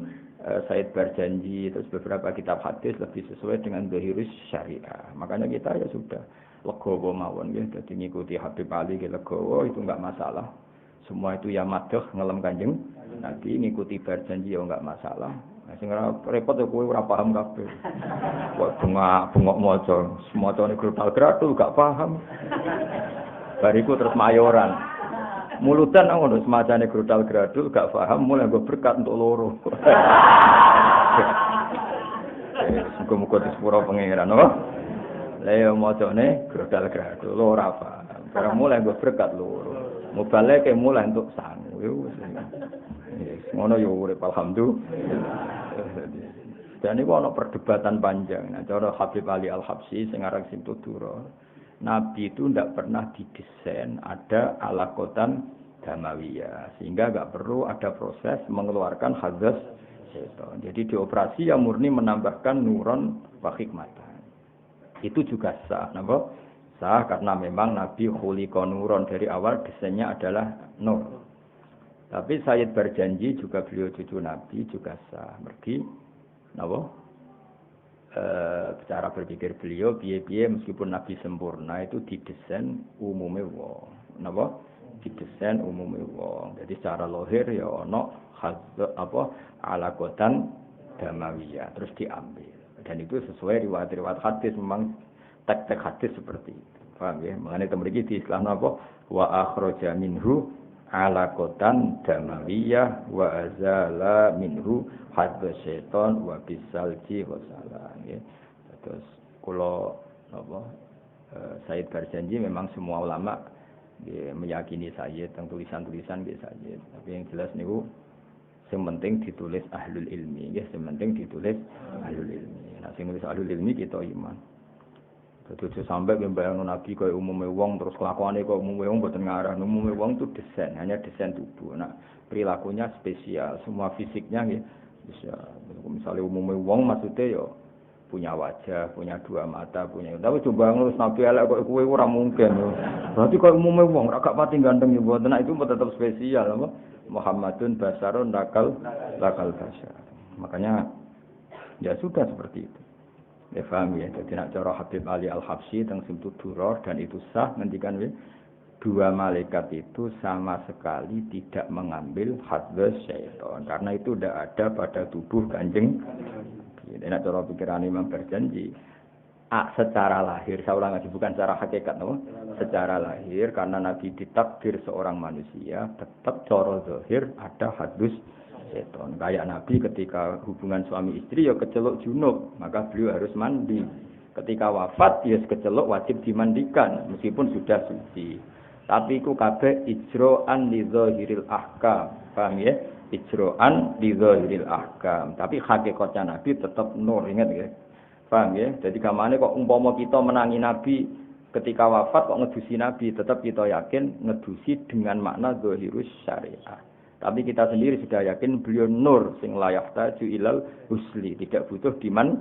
Said berjanji terus beberapa kitab hadis lebih sesuai dengan zahirus syariah. Makanya kita ya sudah legowo mawon ya. Jadi ngikuti Habib Ali ya legowo itu nggak masalah. Semua itu ya madhah ngelem Kanjeng Nabi ngikuti berjanji ya nggak masalah. Nah, sing repot ya kowe ora paham kabeh. Kok bengok maca, semacane grutal gratul gak paham. Bariku terus mayoran. Mulutan ngono semacane grutal gratul gak paham mulai nggo berkat untuk loro. Muga-muga disepuro pangeran, apa? Lah ya macane grutal gratul ora paham. Karena mulai nggo berkat loro. Mubaleke mulai untuk sangu. Ngono yo urip alhamdulillah. Dan ini ada perdebatan panjang. Nah, cara Habib Ali Al-Habsyi sing aran Simtudura, Nabi itu tidak pernah didesain ada alakotan damawiyah, sehingga enggak perlu ada proses mengeluarkan hadis setan. Jadi dioperasi yang murni menambahkan nuron wa hikmatan. Itu juga sah, napa? Sah karena memang Nabi khuliqa nuron dari awal desainnya adalah nur. Tapi Sayyid berjanji juga beliau cucu Nabi juga sah. Mergi napa? Cara berpikir beliau piye-piye meskipun Nabi sempurna itu didesain umume wong. Napa? Didesain umume wong. Jadi secara lahir ya ana alakotan damawiyah terus diambil. Dan itu sesuai riwayat-riwayat hadis memang tek-tek hadis seperti itu. Paham ya? Mengenai temriki di istilah napa? Wa akhraja minhu alakotan damawiyah wa azala minhu hadza syaitan wa bisalji wa salam ya. Terus kula napa Said berjanji memang semua ulama ya, meyakini Sayyid tentang tulisan-tulisan nggih Sayyid. Tapi yang jelas niku sing penting ditulis ahlul ilmi nggih, sing penting ditulis ahlul ilmi. Nah sing nulis ahlul ilmi kita iman. Jadi sampai membayangkan Nabi kaya umumnya wong terus kelakuannya kaya umumnya wong buatan ngarah. Umumnya wong itu desain, hanya desain tubuh. Nah perilakunya spesial, semua fisiknya ya bisa. Misalnya umumnya wong maksudnya ya punya wajah, punya dua mata, punya. Tapi coba ngurus Nabi elek kaya kowe ora mungkin. Berarti kaya umumnya wong ora gak pati ganteng ya buat. Nah itu tetap spesial apa? Muhammadun basarun lakal basar. Makanya ya sudah seperti itu. Ya paham ya. Jadi nak cara Habib Ali Al-Habsyi teng Simtud Duror dan itu sah ngendikan dua malaikat itu sama sekali tidak mengambil hadzas syaitan karena itu tidak ada pada tubuh Kanjeng. Jadi nak cara pikiran Imam berjanji secara lahir, saya ulang lagi bukan secara hakikat, no? Secara lahir karena Nabi ditakdir seorang manusia tetap cara zahir ada hadus seton. Kayak Nabi ketika hubungan suami istri ya keceluk junub, maka beliau harus mandi. Ketika wafat ya keceluk wajib dimandikan meskipun sudah suci. Tapi iku kabeh ijro'an li zahiril ahkam. Paham ya? Ijro'an li zahiril ahkam. Tapi hakikatnya Nabi tetap nur, ingat ya? Paham ya? Jadi gamane kok umpama kita menangi Nabi ketika wafat kok ngedusi Nabi, tetap kita yakin ngedusi dengan makna zahirus syariah. Tapi kita sendiri sudah yakin beliau nur sing layak taju ilal husli, tidak butuh diman.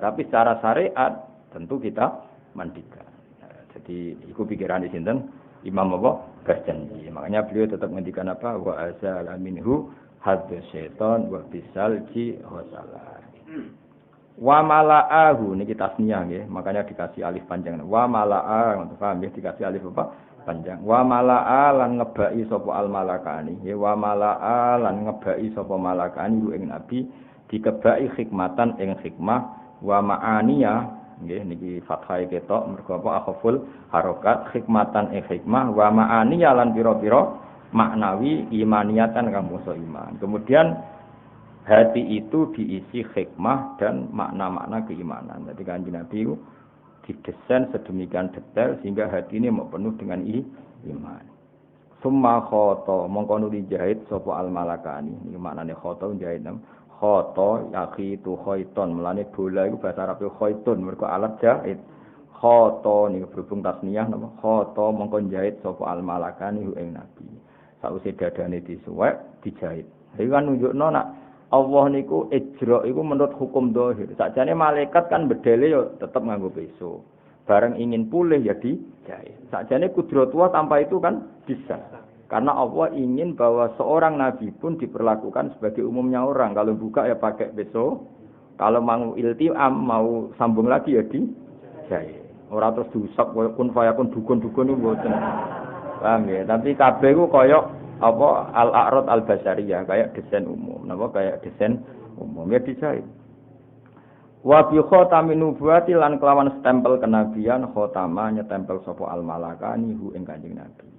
Tapi secara syariat tentu kita mandikan. Nah, jadi itu pikiran di sini Imam apa? Berjanji. Makanya beliau tetap menghentikan apa? Wa azala minhu hadza syaitan wa bisalji wasala. Wa mala'ahu niki tasniyah nggih, makanya dikasih alif panjang. Wa mala'a, ngono paham ya dikasih alif apa? Panjang. Wa mala'a lan ngebaki sapa al malakani. Ya wa mala'a lan ngebaki sapa malakani ku ing nabi dikebaki hikmatan ing hikmah wa ma'aniya nggih niki fathah ketok mergo apa akhful harokat hikmatan ing hikmah wa ma'aniya lan pira-pira maknawi imaniyatan kang basa iman. Kemudian hati itu diisi hikmah dan makna-makna keimanan. Jadi Kanjeng Nabi itu didesain sedemikian detail sehingga hati ini mau penuh dengan iman. Summa khoto mongko nuli jahit sapa al malakani. Iki maknane khoto jahit nam. Khoto yaqi tu khaiton. Mulane bola iku bahasa Arab khaitun mergo alat jahit. Khoto niku berhubung tasniyah napa? Khoto mongko jahit sapa al malakani ing Nabi. Sakwise dadane disuwek dijahit. Iki kan nunjukno nak Allah niku ijra iku menurut hukum zahir. Sakjane malaikat kan bedele ya tetep nganggo peso. Bareng ingin pulih ya dijahit. Sakjane kudratullah tanpa itu kan bisa. Karena Allah ingin bahwa seorang nabi pun diperlakukan sebagai umumnya orang. Kalau buka ya pakai peso. Kalau mau iltiam mau sambung lagi ya dijahit. Ora terus diusap kun fayakun dukun-dukun niku mboten. Paham ya? Tapi kabeh ku koyok apa al-a'rad al-basariyah kayak desain umum napa kayak desain umum ya dijahit wa bi khatamin nubuwati lan kelawan stempel kenabian khatama nyetempel sapa al-malakani hu ing Kanjeng Nabi.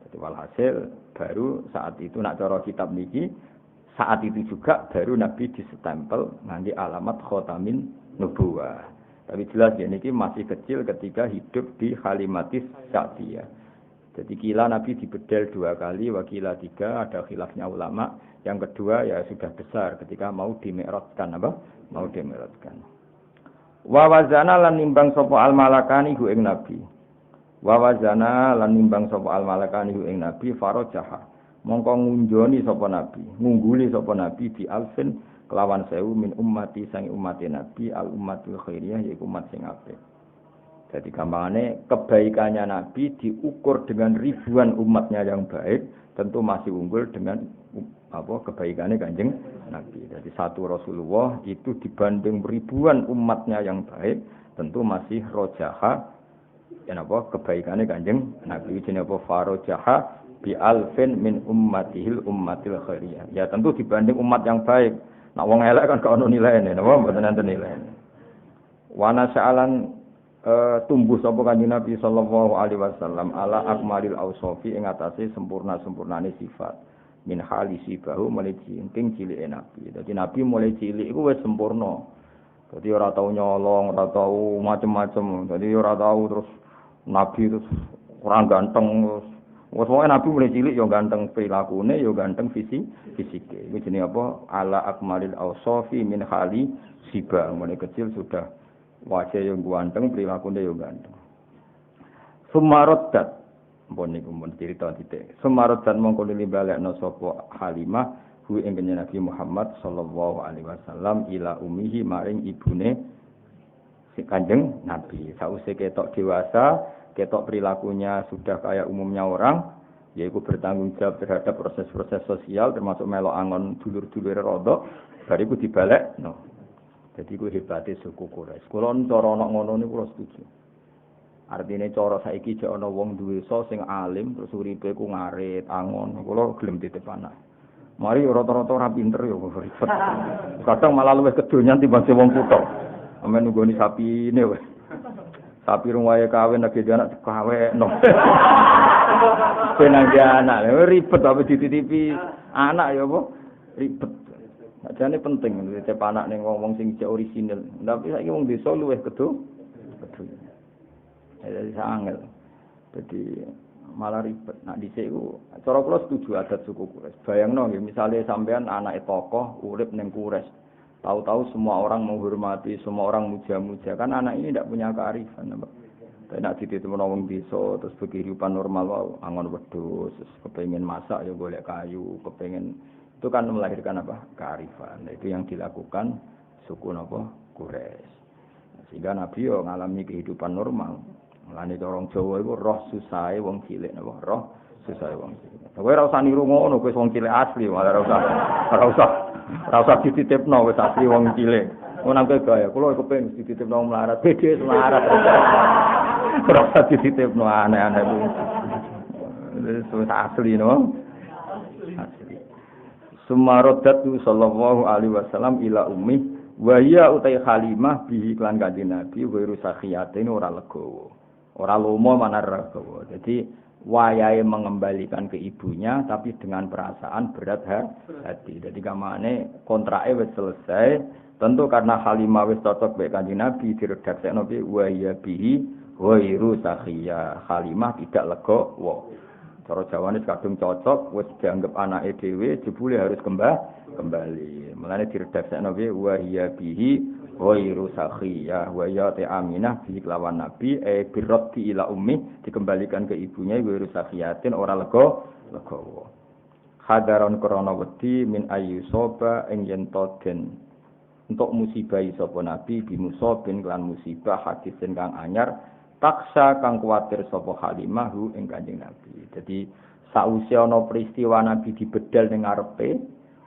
Jadi walhasil baru saat itu nak cara kitab niki saat itu juga baru Nabi disestempel ngangge alamat khatamin nubuwah. Tapi jelas ya niki masih kecil ketika hidup di Halimatis Sa'diyah. Jadi kila Nabi dibedel 2 kali, wakila 3, ada khilafnya ulama. Yang kedua ya sudah besar ketika mau dimi'rajkan apa? Mau dimi'rajkan. Wa wazana lan nimbang sapa al malakani hu ing Nabi. Wa wazana lan nimbang sapa al malakani hu ing Nabi farajaha. Mongko ngunjoni sapa Nabi, ngungguli sapa Nabi di alfin kelawan 1000 min ummati sang ummate Nabi al ummatul khairiyah yaiku umat sing apik. Jadi gampangannya kebaikannya Nabi diukur dengan ribuan umatnya yang baik, tentu masih unggul dengan kebaikannya Kanjeng Nabi. Jadi satu Rasulullah itu dibanding ribuan umatnya yang baik, tentu masih rojaha kebaikannya Kanjeng Nabi. Jadi farojaha bi alfin min ummatihil ummatil khairiyah. Ya tentu dibanding umat yang baik. Nak wong elek kan gak ono nilaine, napa mboten enten nilaine. Wa nasa'alan tumbuh sapa Kanjeng Nabi sallallahu alaihi wasallam ala akmalil ausofi ing atase sempurnane sifat min halisi bahu mulai cilik cilike Nabi. Dadi Nabi mulai cilik iku wis sempurna. Dadi ora tau nyolong, ora tau macem-macem. Dadi ora tau terus Nabi terus ora ganteng terus wis Nabi mulai cilik ya ganteng prilakune ya ganteng fisike. Iku jenenge apa? Ala akmalil ausofi min hali siba. Mulai kecil sudah wajah yang ganteng, perilakunya yang ganteng. Sumarodat, pun niku mun cerita titik. Sumarodat mongko nuli balekno sapa Halimah hu ing Nabi Muhammad sallallahu alaihi wasallam ila ummihi maring ibune si Kanjeng Nabi. Sause ketok dewasa, ketok perilakunya sudah kayak umumnya orang, yaitu bertanggung jawab terhadap proses-proses sosial termasuk melok angon dulur-dulure rodok, bariku dibalekno. Jadi ku hebate suku Quraisy. Kula cara ana ngono niku kula setuju. Artine cara saiki jek ana wong duwe sing alim terus uripe ku ngarit, angon. Kula gelem titip anak. Mari rata-rata ora pinter ya ribet. Kadang malah luwih kedonyan timbang sing wong kutho. Amen nggoni sapine wae. Sapi rung wae kawin lagi anak kawekno. Penang anak ribet apa dititipi anak ya apa? Ribet. Ajane penting nitip anak ning wong sing jek orisinil. Tapi saiki wong desa luwih kedo. Jadi sangat. Jadi malah ribet. Nah dhisik iku cara kula setuju adat suku Quraisy. Bayangno nggih misale sampean anake tokoh urip ning Quraisy. Tahu-tahu semua orang menghormati, semua orang muja-muja. Kan anak ini tidak punya kearifan. Tapi nak dititip wong desa terus kehidupan normal wae angon wedhus, kepengin masak ya golek kayu, kepengin itu kan melahirkan apa? Kearifan. Nah, itu yang dilakukan suku napa? Quraisy. Sehingga Nabi yo ngalami kehidupan normal. Mulane orang Jawa iku roh susahe wong cilik napa? Roh susahe wong cilik. Kowe ora usah niru ngono, kowe wong cilik asli, malah ora usah dititipno wis asli wong cilik. Ngono nang gaya, kula kepengin dititipno melarat, beda melarat. Ora usah dititipno aneh-aneh kuwi. Wis asli no. Sumarodatu sallallahu alaihi wasallam ila ummi wa ya utai Halimah bihi klan kanjeng Nabi wa rusakhiyate ora legowo. Ora lomo mana legowo. Jadi wayahe mengembalikan ke ibunya tapi dengan perasaan berat hati. Jadi kamane kontrake wis selesai. Tentu karena Halimah wis cocok mek kanjeng Nabi diredaksekno bi wa ya bihi wa rusakhiyah. Halimah tidak legowo. Cara Jawane kadung cocok wis dianggap anake dhewe jebule harus kembali. Mulane diredaksekno piye wa hiya bihi ghairu sakhiyah wa ya ta Aminah bi lawan Nabi birrati ila ummi dikembalikan ke ibunya ghairu sakhiyatin ora legowo. Hadaron krana wedi min ayyusoba ing yen den untuk musibah sapa Nabi bimusabin lan musibah hadisin kang anyar taksa kang kuwatir sapa Halimah ing Kanjeng Nabi. Jadi sausé ana peristiwa Nabi dibedal ning ngarepe,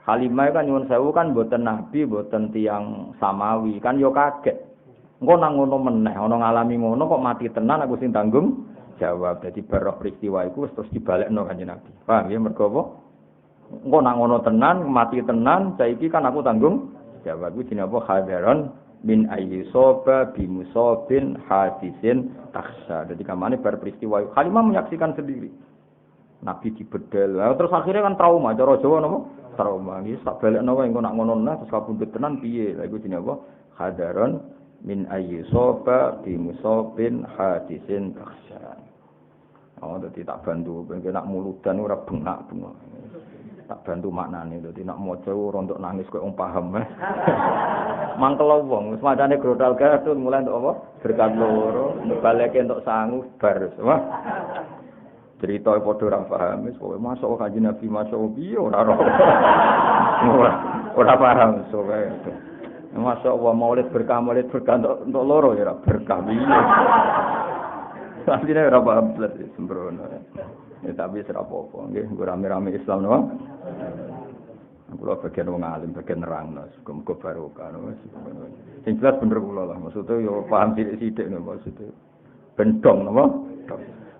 Halimah kan nyuwun sewu kan mboten Nabi, mboten tiyang samawi, kan yo kaget. Engko nang ngono meneh, ana ngalami ngono kok mati tenan aku sing tanggung jawab. Dadi barok peristiwa iku terus dibalekno Kanjeng Nabi. Paham ya mergo apa? Engko nang ngono tenan, mati tenan, saiki kan aku tanggung jawab. Iku jenenge apa? Hadaron min ayyusoba bimusabin hadisin takhsa. Jadi kamane bar peristiwa Halimah menyaksikan sendiri. Nabi dibedel. Terus akhirnya kan trauma, cara Jawa napa? Trauma. Iki sak balekno wae engko nak ngono nah terus kabundut tenan piye? Lha iku jenenge apa? Hadaron min ayyusoba bimusabin hadisin takhsa. Oh, dadi tak bantu ben nak muludan ora bengak-bengok. Tak bantu maknane dadi nak maca rontok nangis koyo wong paham. Mangkel wong wis macane grodal gadut mulai entuk apa berkat loro baleke entuk sangu bar wah cerita padha ora paham wis kowe masuk kanjeng Nabi masuk piye ora ora paham sowe masuk wa maulid berkah entuk loro ya ora berkah piye sampeyan ora paham blas sembrono. Ya tapi ora apa-apa nggih rame-rame Islam no. Kula bagian wong alim bagian nerangno muga barokah wis. Sing jelas bener kula lah maksudnya yo paham sithik-sithik no maksudnya. Bendong napa?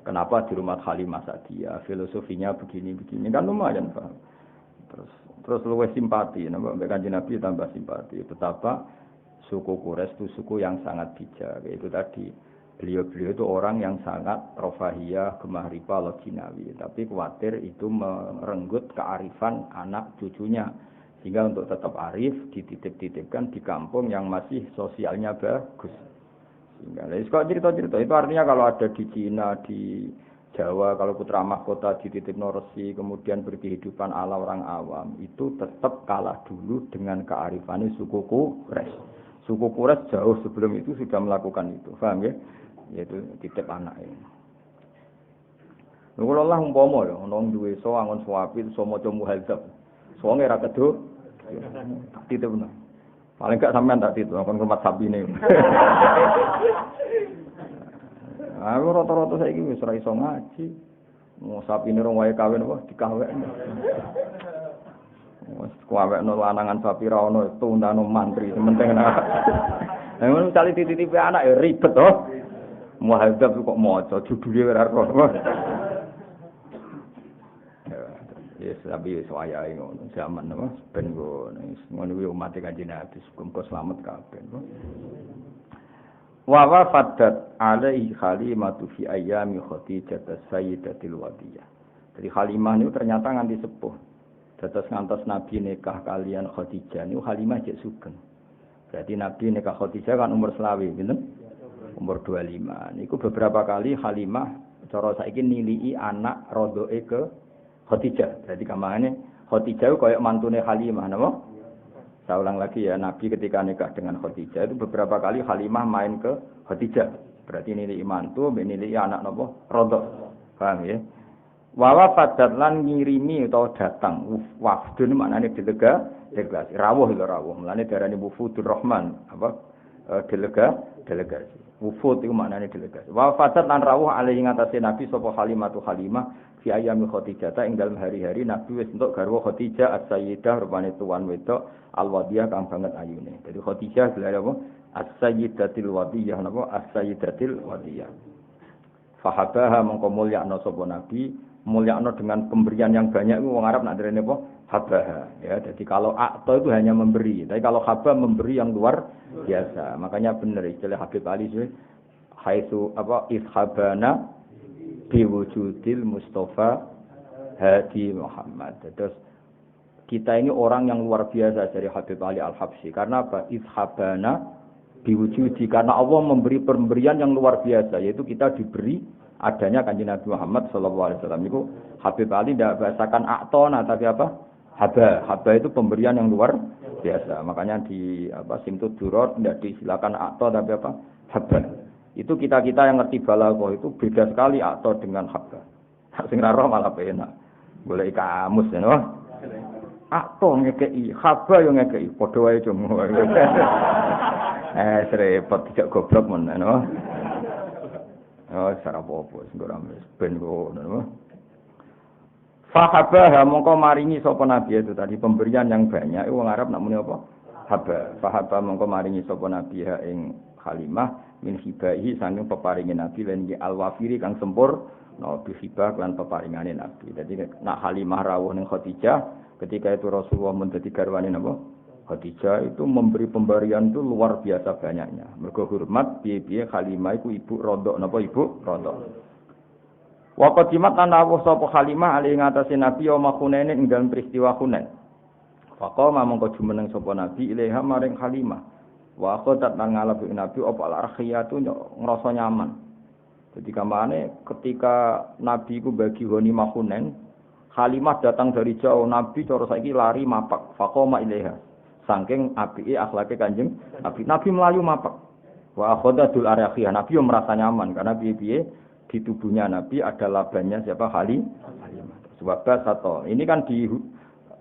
Kenapa di rumah Halimah Sa'diyah filosofinya begini-begini kan lumayan paham. Terus luwih simpati napa mbek Kanjeng Nabi tambah simpati. Betapa suku Quraisy itu suku yang sangat bijak. Itu tadi beliau itu orang yang sangat rofahiyah, gemah riba, loginawi. Tapi khawatir itu merenggut kearifan anak cucunya. Sehingga untuk tetap arif, dititip-titipkan di kampung yang masih sosialnya bagus. Sehingga, kalau cerita-cerita, itu artinya kalau ada di Cina, di Jawa, kalau putra mahkota dititip Resi, kemudian berkehidupan ala orang awam, itu tetap kalah dulu dengan kearifannya suku Quraisy. Suku Quraisy jauh sebelum itu sudah melakukan itu. Paham ya? Yaitu titip anak ini. Lha kula lah umpama ya ana duwe so angon suwapi so maca muhadzab. Soale ra kedo titipno. Paling gak sampean tak titip kon rumah sabine. Aku rata-rata saiki wis ora iso ngaji. Mau sapine rong wae kawin apa dikawekno. Wes kuwekno lanangan sapi ra ono tundano mantri sementing ana. Lah ngono cali titipe anak ya ribet to. Muhadzab kok maca judule ora ro. Ya tapi wis wayahe ngono zaman apa ben ngono kuwi umat Kanjeng Nabi muga slamet kabeh. Wa wafadat alaihi Halimatu fi ayyami Khadijah sayyidatil wadiyah. Jadi Halimah niku ternyata nganti sepuh. Dados ngantos Nabi nikah kalian Khadijah niku Halimah jek sugeng. Berarti Nabi nikah Khadijah kan umur 20, pinten? Umur 25. Niku beberapa kali Halimah cara saiki nilii anak rodoe ke Khadijah. Berarti kamane Khadijah koyo mantune Halimah napa? Saya ulang lagi ya, Nabi ketika nikah dengan Khadijah itu beberapa kali Halimah main ke Khadijah. Berarti nilai mantu, nilai anak napa? Rodok. Paham ya? Wawa padat lan ngirimi atau datang. Wafdun maknane delegasi. Rawuh lho rawuh. Mulane diarani wufudur Rahman, apa? Delegasi. Wufud itu maknane delegasi. Wawa padat lan rawuh alaihi ngatasé Nabi sapa Halimah fi ayyami Khadijah ta ing dalem hari-hari Nabi wis entuk garwa Khadijah as-sayyidah rupane tuan wedok al-wadiyah kang banget ayune. Jadi Khadijah gelar apa? As-sayyidatil wadiyah napa? As-sayyidatil wadiyah. Fahabaha mongko mulyakno sapa Nabi, mulyakno dengan pemberian yang banyak itu wong Arab nak derene apa? Habaha. Ya, jadi kalau akta itu hanya memberi, tapi kalau haba memberi yang luar biasa. Makanya benar istilah Habib Ali itu haitsu apa ishabana biwujudil Mustafa Hadi Muhammad. Terus kita ini orang yang luar biasa dari Habib Ali Al-Habsyi. Karena apa? Ishabana biwujudi. Karena Allah memberi pemberian yang luar biasa. Yaitu kita diberi adanya Kanjeng Nabi Muhammad SAW. Itu Habib Ali tidak bahasakan aktona, tapi apa? Haba. Haba itu pemberian yang luar biasa. Makanya di Simtud Duror tidak disilakan akto, tapi apa? Haba. Itu kita-kita yang ngerti balaghah itu beda sekali akto dengan haba. Sing ra roh malah penak. Golek kamus ya, no? Akto ngekei, haba yo ngekei, padha wae cum. Serepot dijak goblok men, no? Oh, sarapopo sing ora mes ben ngono, no? Fahabah mongko maringi sapa nabi itu tadi pemberian yang banyak wong Arab nak muni apa? Haba. Fahabah mongko maringi sapa nabi ing Halimah min hibahi saking peparinge nabi lan al-wafiri kang sempur no bihibah lan peparingane nabi. Dadi nak Halimah rawuh ning Khadijah ketika itu Rasulullah menjadi garwane napa? Khadijah itu memberi pemberian itu luar biasa banyaknya. Mergo hormat piye-piye Halimah iku ibu rodok napa ibu rodok. Wa qadimat lan rawuh sapa Halimah ali ngatasé nabi ya Hunain ing dalem peristiwa Hunain. Faqama mongko jumeneng sapa nabi ilaiha maring Halimah. Wa qadat lan ngalabu nabi apa al-arkhiyatu ngrasa nyaman. Jadi kamane ketika nabi ku bagi ghanimah Hunain, Halimah datang dari jauh, nabi cara saiki lari mapak. Faqama ilaiha. Saking apike akhlake Kanjeng Nabi melayu mapak. Wa khadatul arkhiyah, nabi yo merasa nyaman karena piye-piye di tubuhnya nabi ada labanya siapa Halimah. Sebab satu. Ini kan di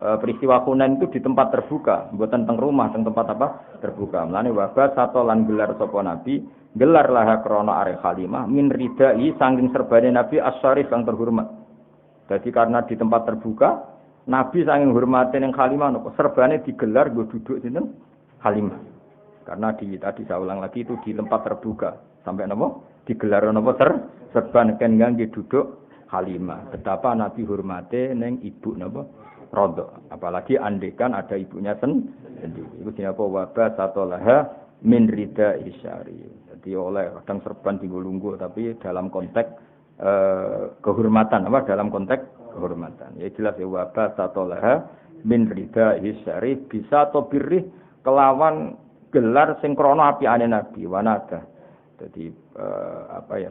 peristiwa Hunain itu di tempat terbuka, bukan teng rumah, teng tempat apa? Terbuka. Mulane wabah satu lan gelar sapa nabi, gelar lah krana arek Halimah min ridai saking serbane nabi as-syarif yang terhormat. Jadi karena di tempat terbuka, nabi saking hormate ning Halimah napa serbane digelar nggo duduk sinten? Halimah. Karena tadi saya ulang lagi itu di tempat terbuka. Sampai napa? Digelar napa serban kan ngangge duduk Halimah. Betapa nabi hormate ning ibu napa? Rodok, apalagi andekan ada ibunya sendiri. Itu siapa wabah satu laha min rida isyari. Jadi oleh kadang serban tinggu-lunggu, tapi dalam konteks kehormatan, apa? Dalam konteks kehormatan. Ya jelas ya wabah satu laha min rida isyari bisa atau birih kelawan gelar sinkrono api ane nabi wanada. Jadi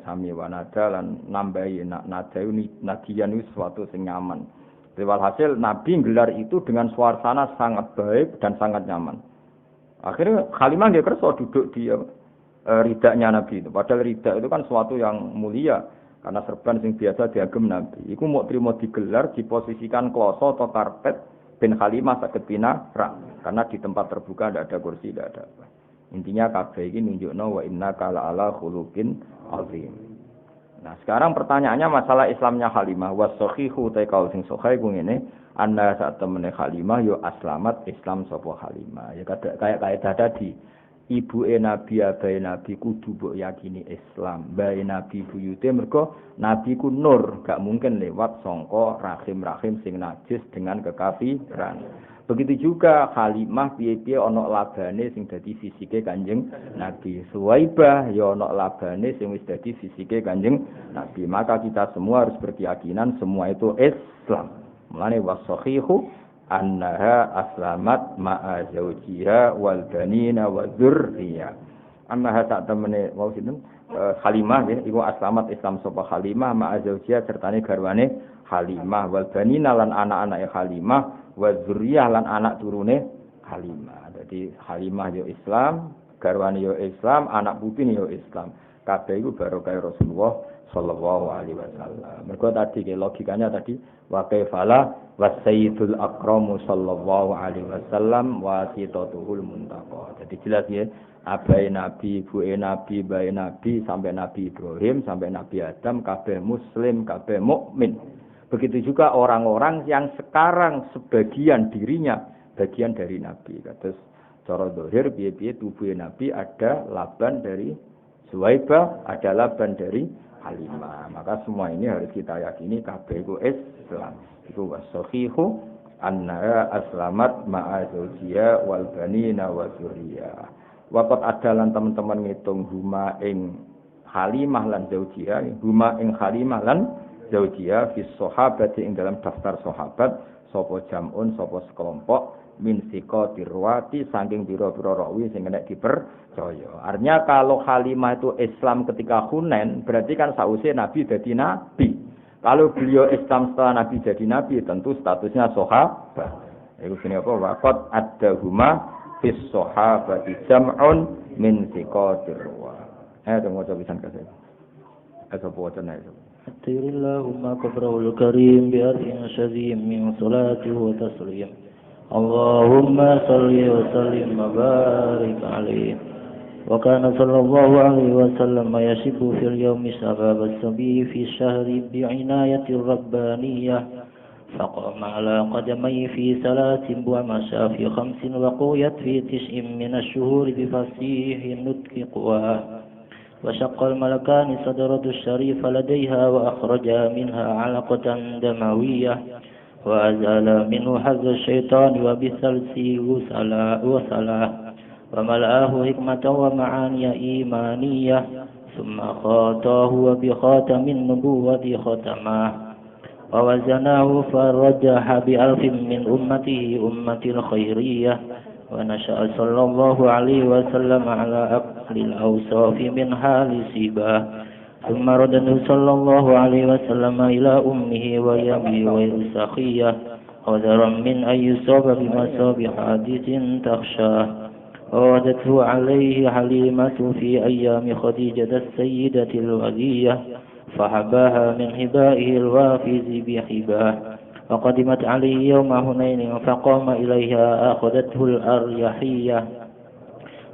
sami wanada lan nambahi nada ini nadian itu sesuatu sing nyaman. Walhasil Nabi gelar itu dengan suasana sangat baik dan sangat nyaman. Akhirnya Halimah dia kerso duduk di ridaknya Nabi itu. Padahal ridak itu kan suatu yang mulia karena serban sing biasa diagem Nabi. Iku mau terima digelar diposisikan kloso atau karpet ben Halimah saged pinarak karena di tempat terbuka tidak ada kursi, tidak ada apa. Intinya kabeh iki nunjukno wa innaka la ala khuluqin azim. Nah, sekarang pertanyaannya masalah Islamnya Halimah. Was-sahihu ta kaul sing sahih ku ngene, anna sak temene Halimah yo aslamat Islam sapa Halimah. Ya kayak kaidah tadi. Ibuke Nabi abahe Nabi kudu mbok yakini Islam. Bae Nabi buyute mergo Nabi ku nur, gak mungkin lewat sangka rahim-rahim sing najis dengan kekafiran. Begitu juga Halimah piye-piye ana labane sing dadi fisike Kanjeng Nabi. Suwaibah ya ana labane sing wis dadi fisike Kanjeng Nabi. Maka kita semua harus berkeyakinan semua itu Islam. Mulane wasahihu annaha aslamat ma'a zawjiha wal banina wa dzurriyyah. Annaha sak temene wau sinten Halimah ya iku aslamat Islam sapa Halimah ma'a zawjiha sertane garwane Halimah wal banina lan anak-anake Halimah wa dzurriyyah lan anak turune Halimah. Jadi Halimah yo Islam, garwane yo Islam, anak putune yo Islam. Kabeh iku barokah Rasulullah sallallahu alaihi wasallam. Mergo tadi logikanya tadi wa kaifala wasayyidul akramu sallallahu alaihi wasallam wasitatuhul muntaqa. Jadi jelas ya, abai Nabi, ibuke Nabi, bae Nabi sampai Nabi Ibrahim sampai Nabi Adam kabeh muslim, kabeh mukmin. Begitu juga orang-orang yang sekarang sebagian dirinya bagian dari Nabi. Terus cara zahir piye-piye tubuh Nabi ada laban dari Suwaibah, ada laban dari Halimah. Maka semua ini harus kita yakini kabeh iku Islam. Iku wasahihu anna aslamat ma'a zawjiha wal banina wa dzurriyyah. Waqat adalan teman-teman ngitung huma ing Halimah lan zawjiha, huma ing Halimah lan zawjiha fi sahabati ing dalam daftar sahabat sapa jamun sapa sekelompok min siqatir ruwati saking pira-pira rawi sing nek dipercaya. Artinya kalau Halimah itu Islam ketika Hunain berarti kan sause Nabi jadi nabi. Kalau beliau Islam setelah Nabi jadi nabi tentu statusnya sahabat. Iku sini apa waqat adahuma fis sahabati jam'un min siqatir ruwati. Tunggu coba pisan kasih. Apa wacana itu? أطير اللهم قبره الكريم بأرض شذيم من صلاته وتسليم اللهم صل وسلم وبارك عليه وكان صلى الله عليه وسلم يشب في اليوم شباب الصبي في الشهر بعناية ربانية فقام على قدميه في 3 ومشى في 5 وقويت في 9 من الشهور بفصيح النطق قواه وشق الملكان صدرة الشريف لديها وأخرجا منها علقة دموية وأزال منه حظ الشيطان وبثلث وصلاه وملآه حكمة ومعاني إيمانية ثم خاطاه وبخاتم النبوة ختماه ووزناه فرجح ب1000 من أمته أمة الخيرية ونشأ صلى الله عليه وسلم على أقل الأوصاف من حال سيباه ثم رده صلى الله عليه وسلم إلى أمه ويبي ويسخية حذرا من أن يصاب بمصاب حادث تخشاه وودته عليه حليمة في أيام خديجة السيدة الولية فحباها من حبائه الوافز بحباه وقدمت عليه يوم هنين فقام إليها أخذته الأريحية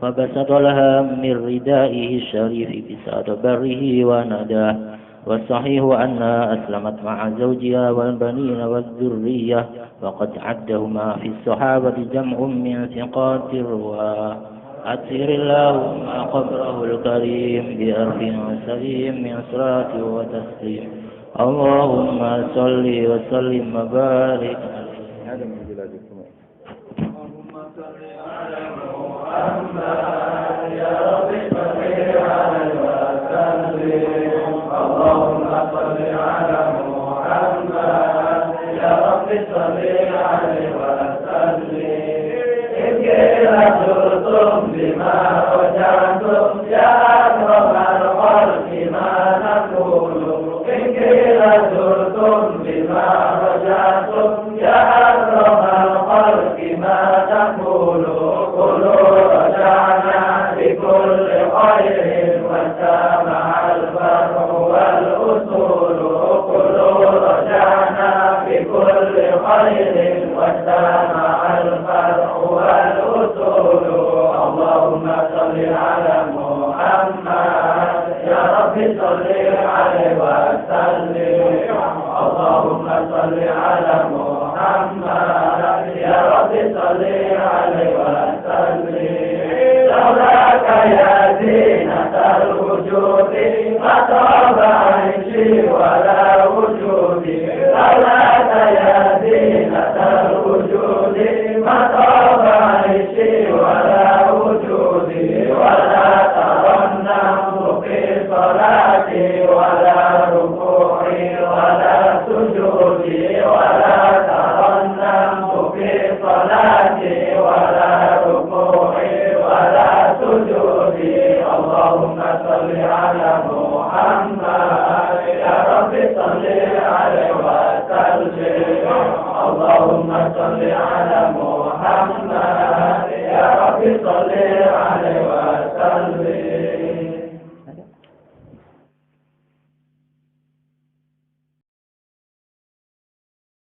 وبسط لها من ردائه الشريف بساط بره ونداه والصحيح أنها أسلمت مع زوجها والبنين والذرية وقد عدهما في الصحابة جمع من ثقات الرواه أطهر اللهم قبره الكريم بأرض سليم من صلاة وتسليم اللهم صل وسلم وبارك اللهم صل على محمد يا رب صل عليه وسلم اللهم صل على محمد يا رب صل عليه وسلم إن كنا زرتم بما رجعتم يا أكرم الخلق ما نقول زرتم بما رجعتم يا أكرم الخلق ما تقول قلوا رجعنا بكل خير وسامع الفرح والأصول قلوا رجعنا بكل خير وسامع الفرح والأصول اللهم صل على محمد يا رب رب صل عليه وسلم اللهم صل على محمد يا رب صل عليه وسلم لولاك يا زينة الوجود ما طاب عيشي ولا وجودي لولاك يا زينة الوجود ما طاب عيشي ولا وجودي ولا ترنم في صلاتي ولا ركوعي ولا سجودي ولا ترنم في صلاتي ولا ركوعي ولا سجودي اللهم صل على محمد يا رب صل عليه وسلم اللهم صل على محمد يا رب صل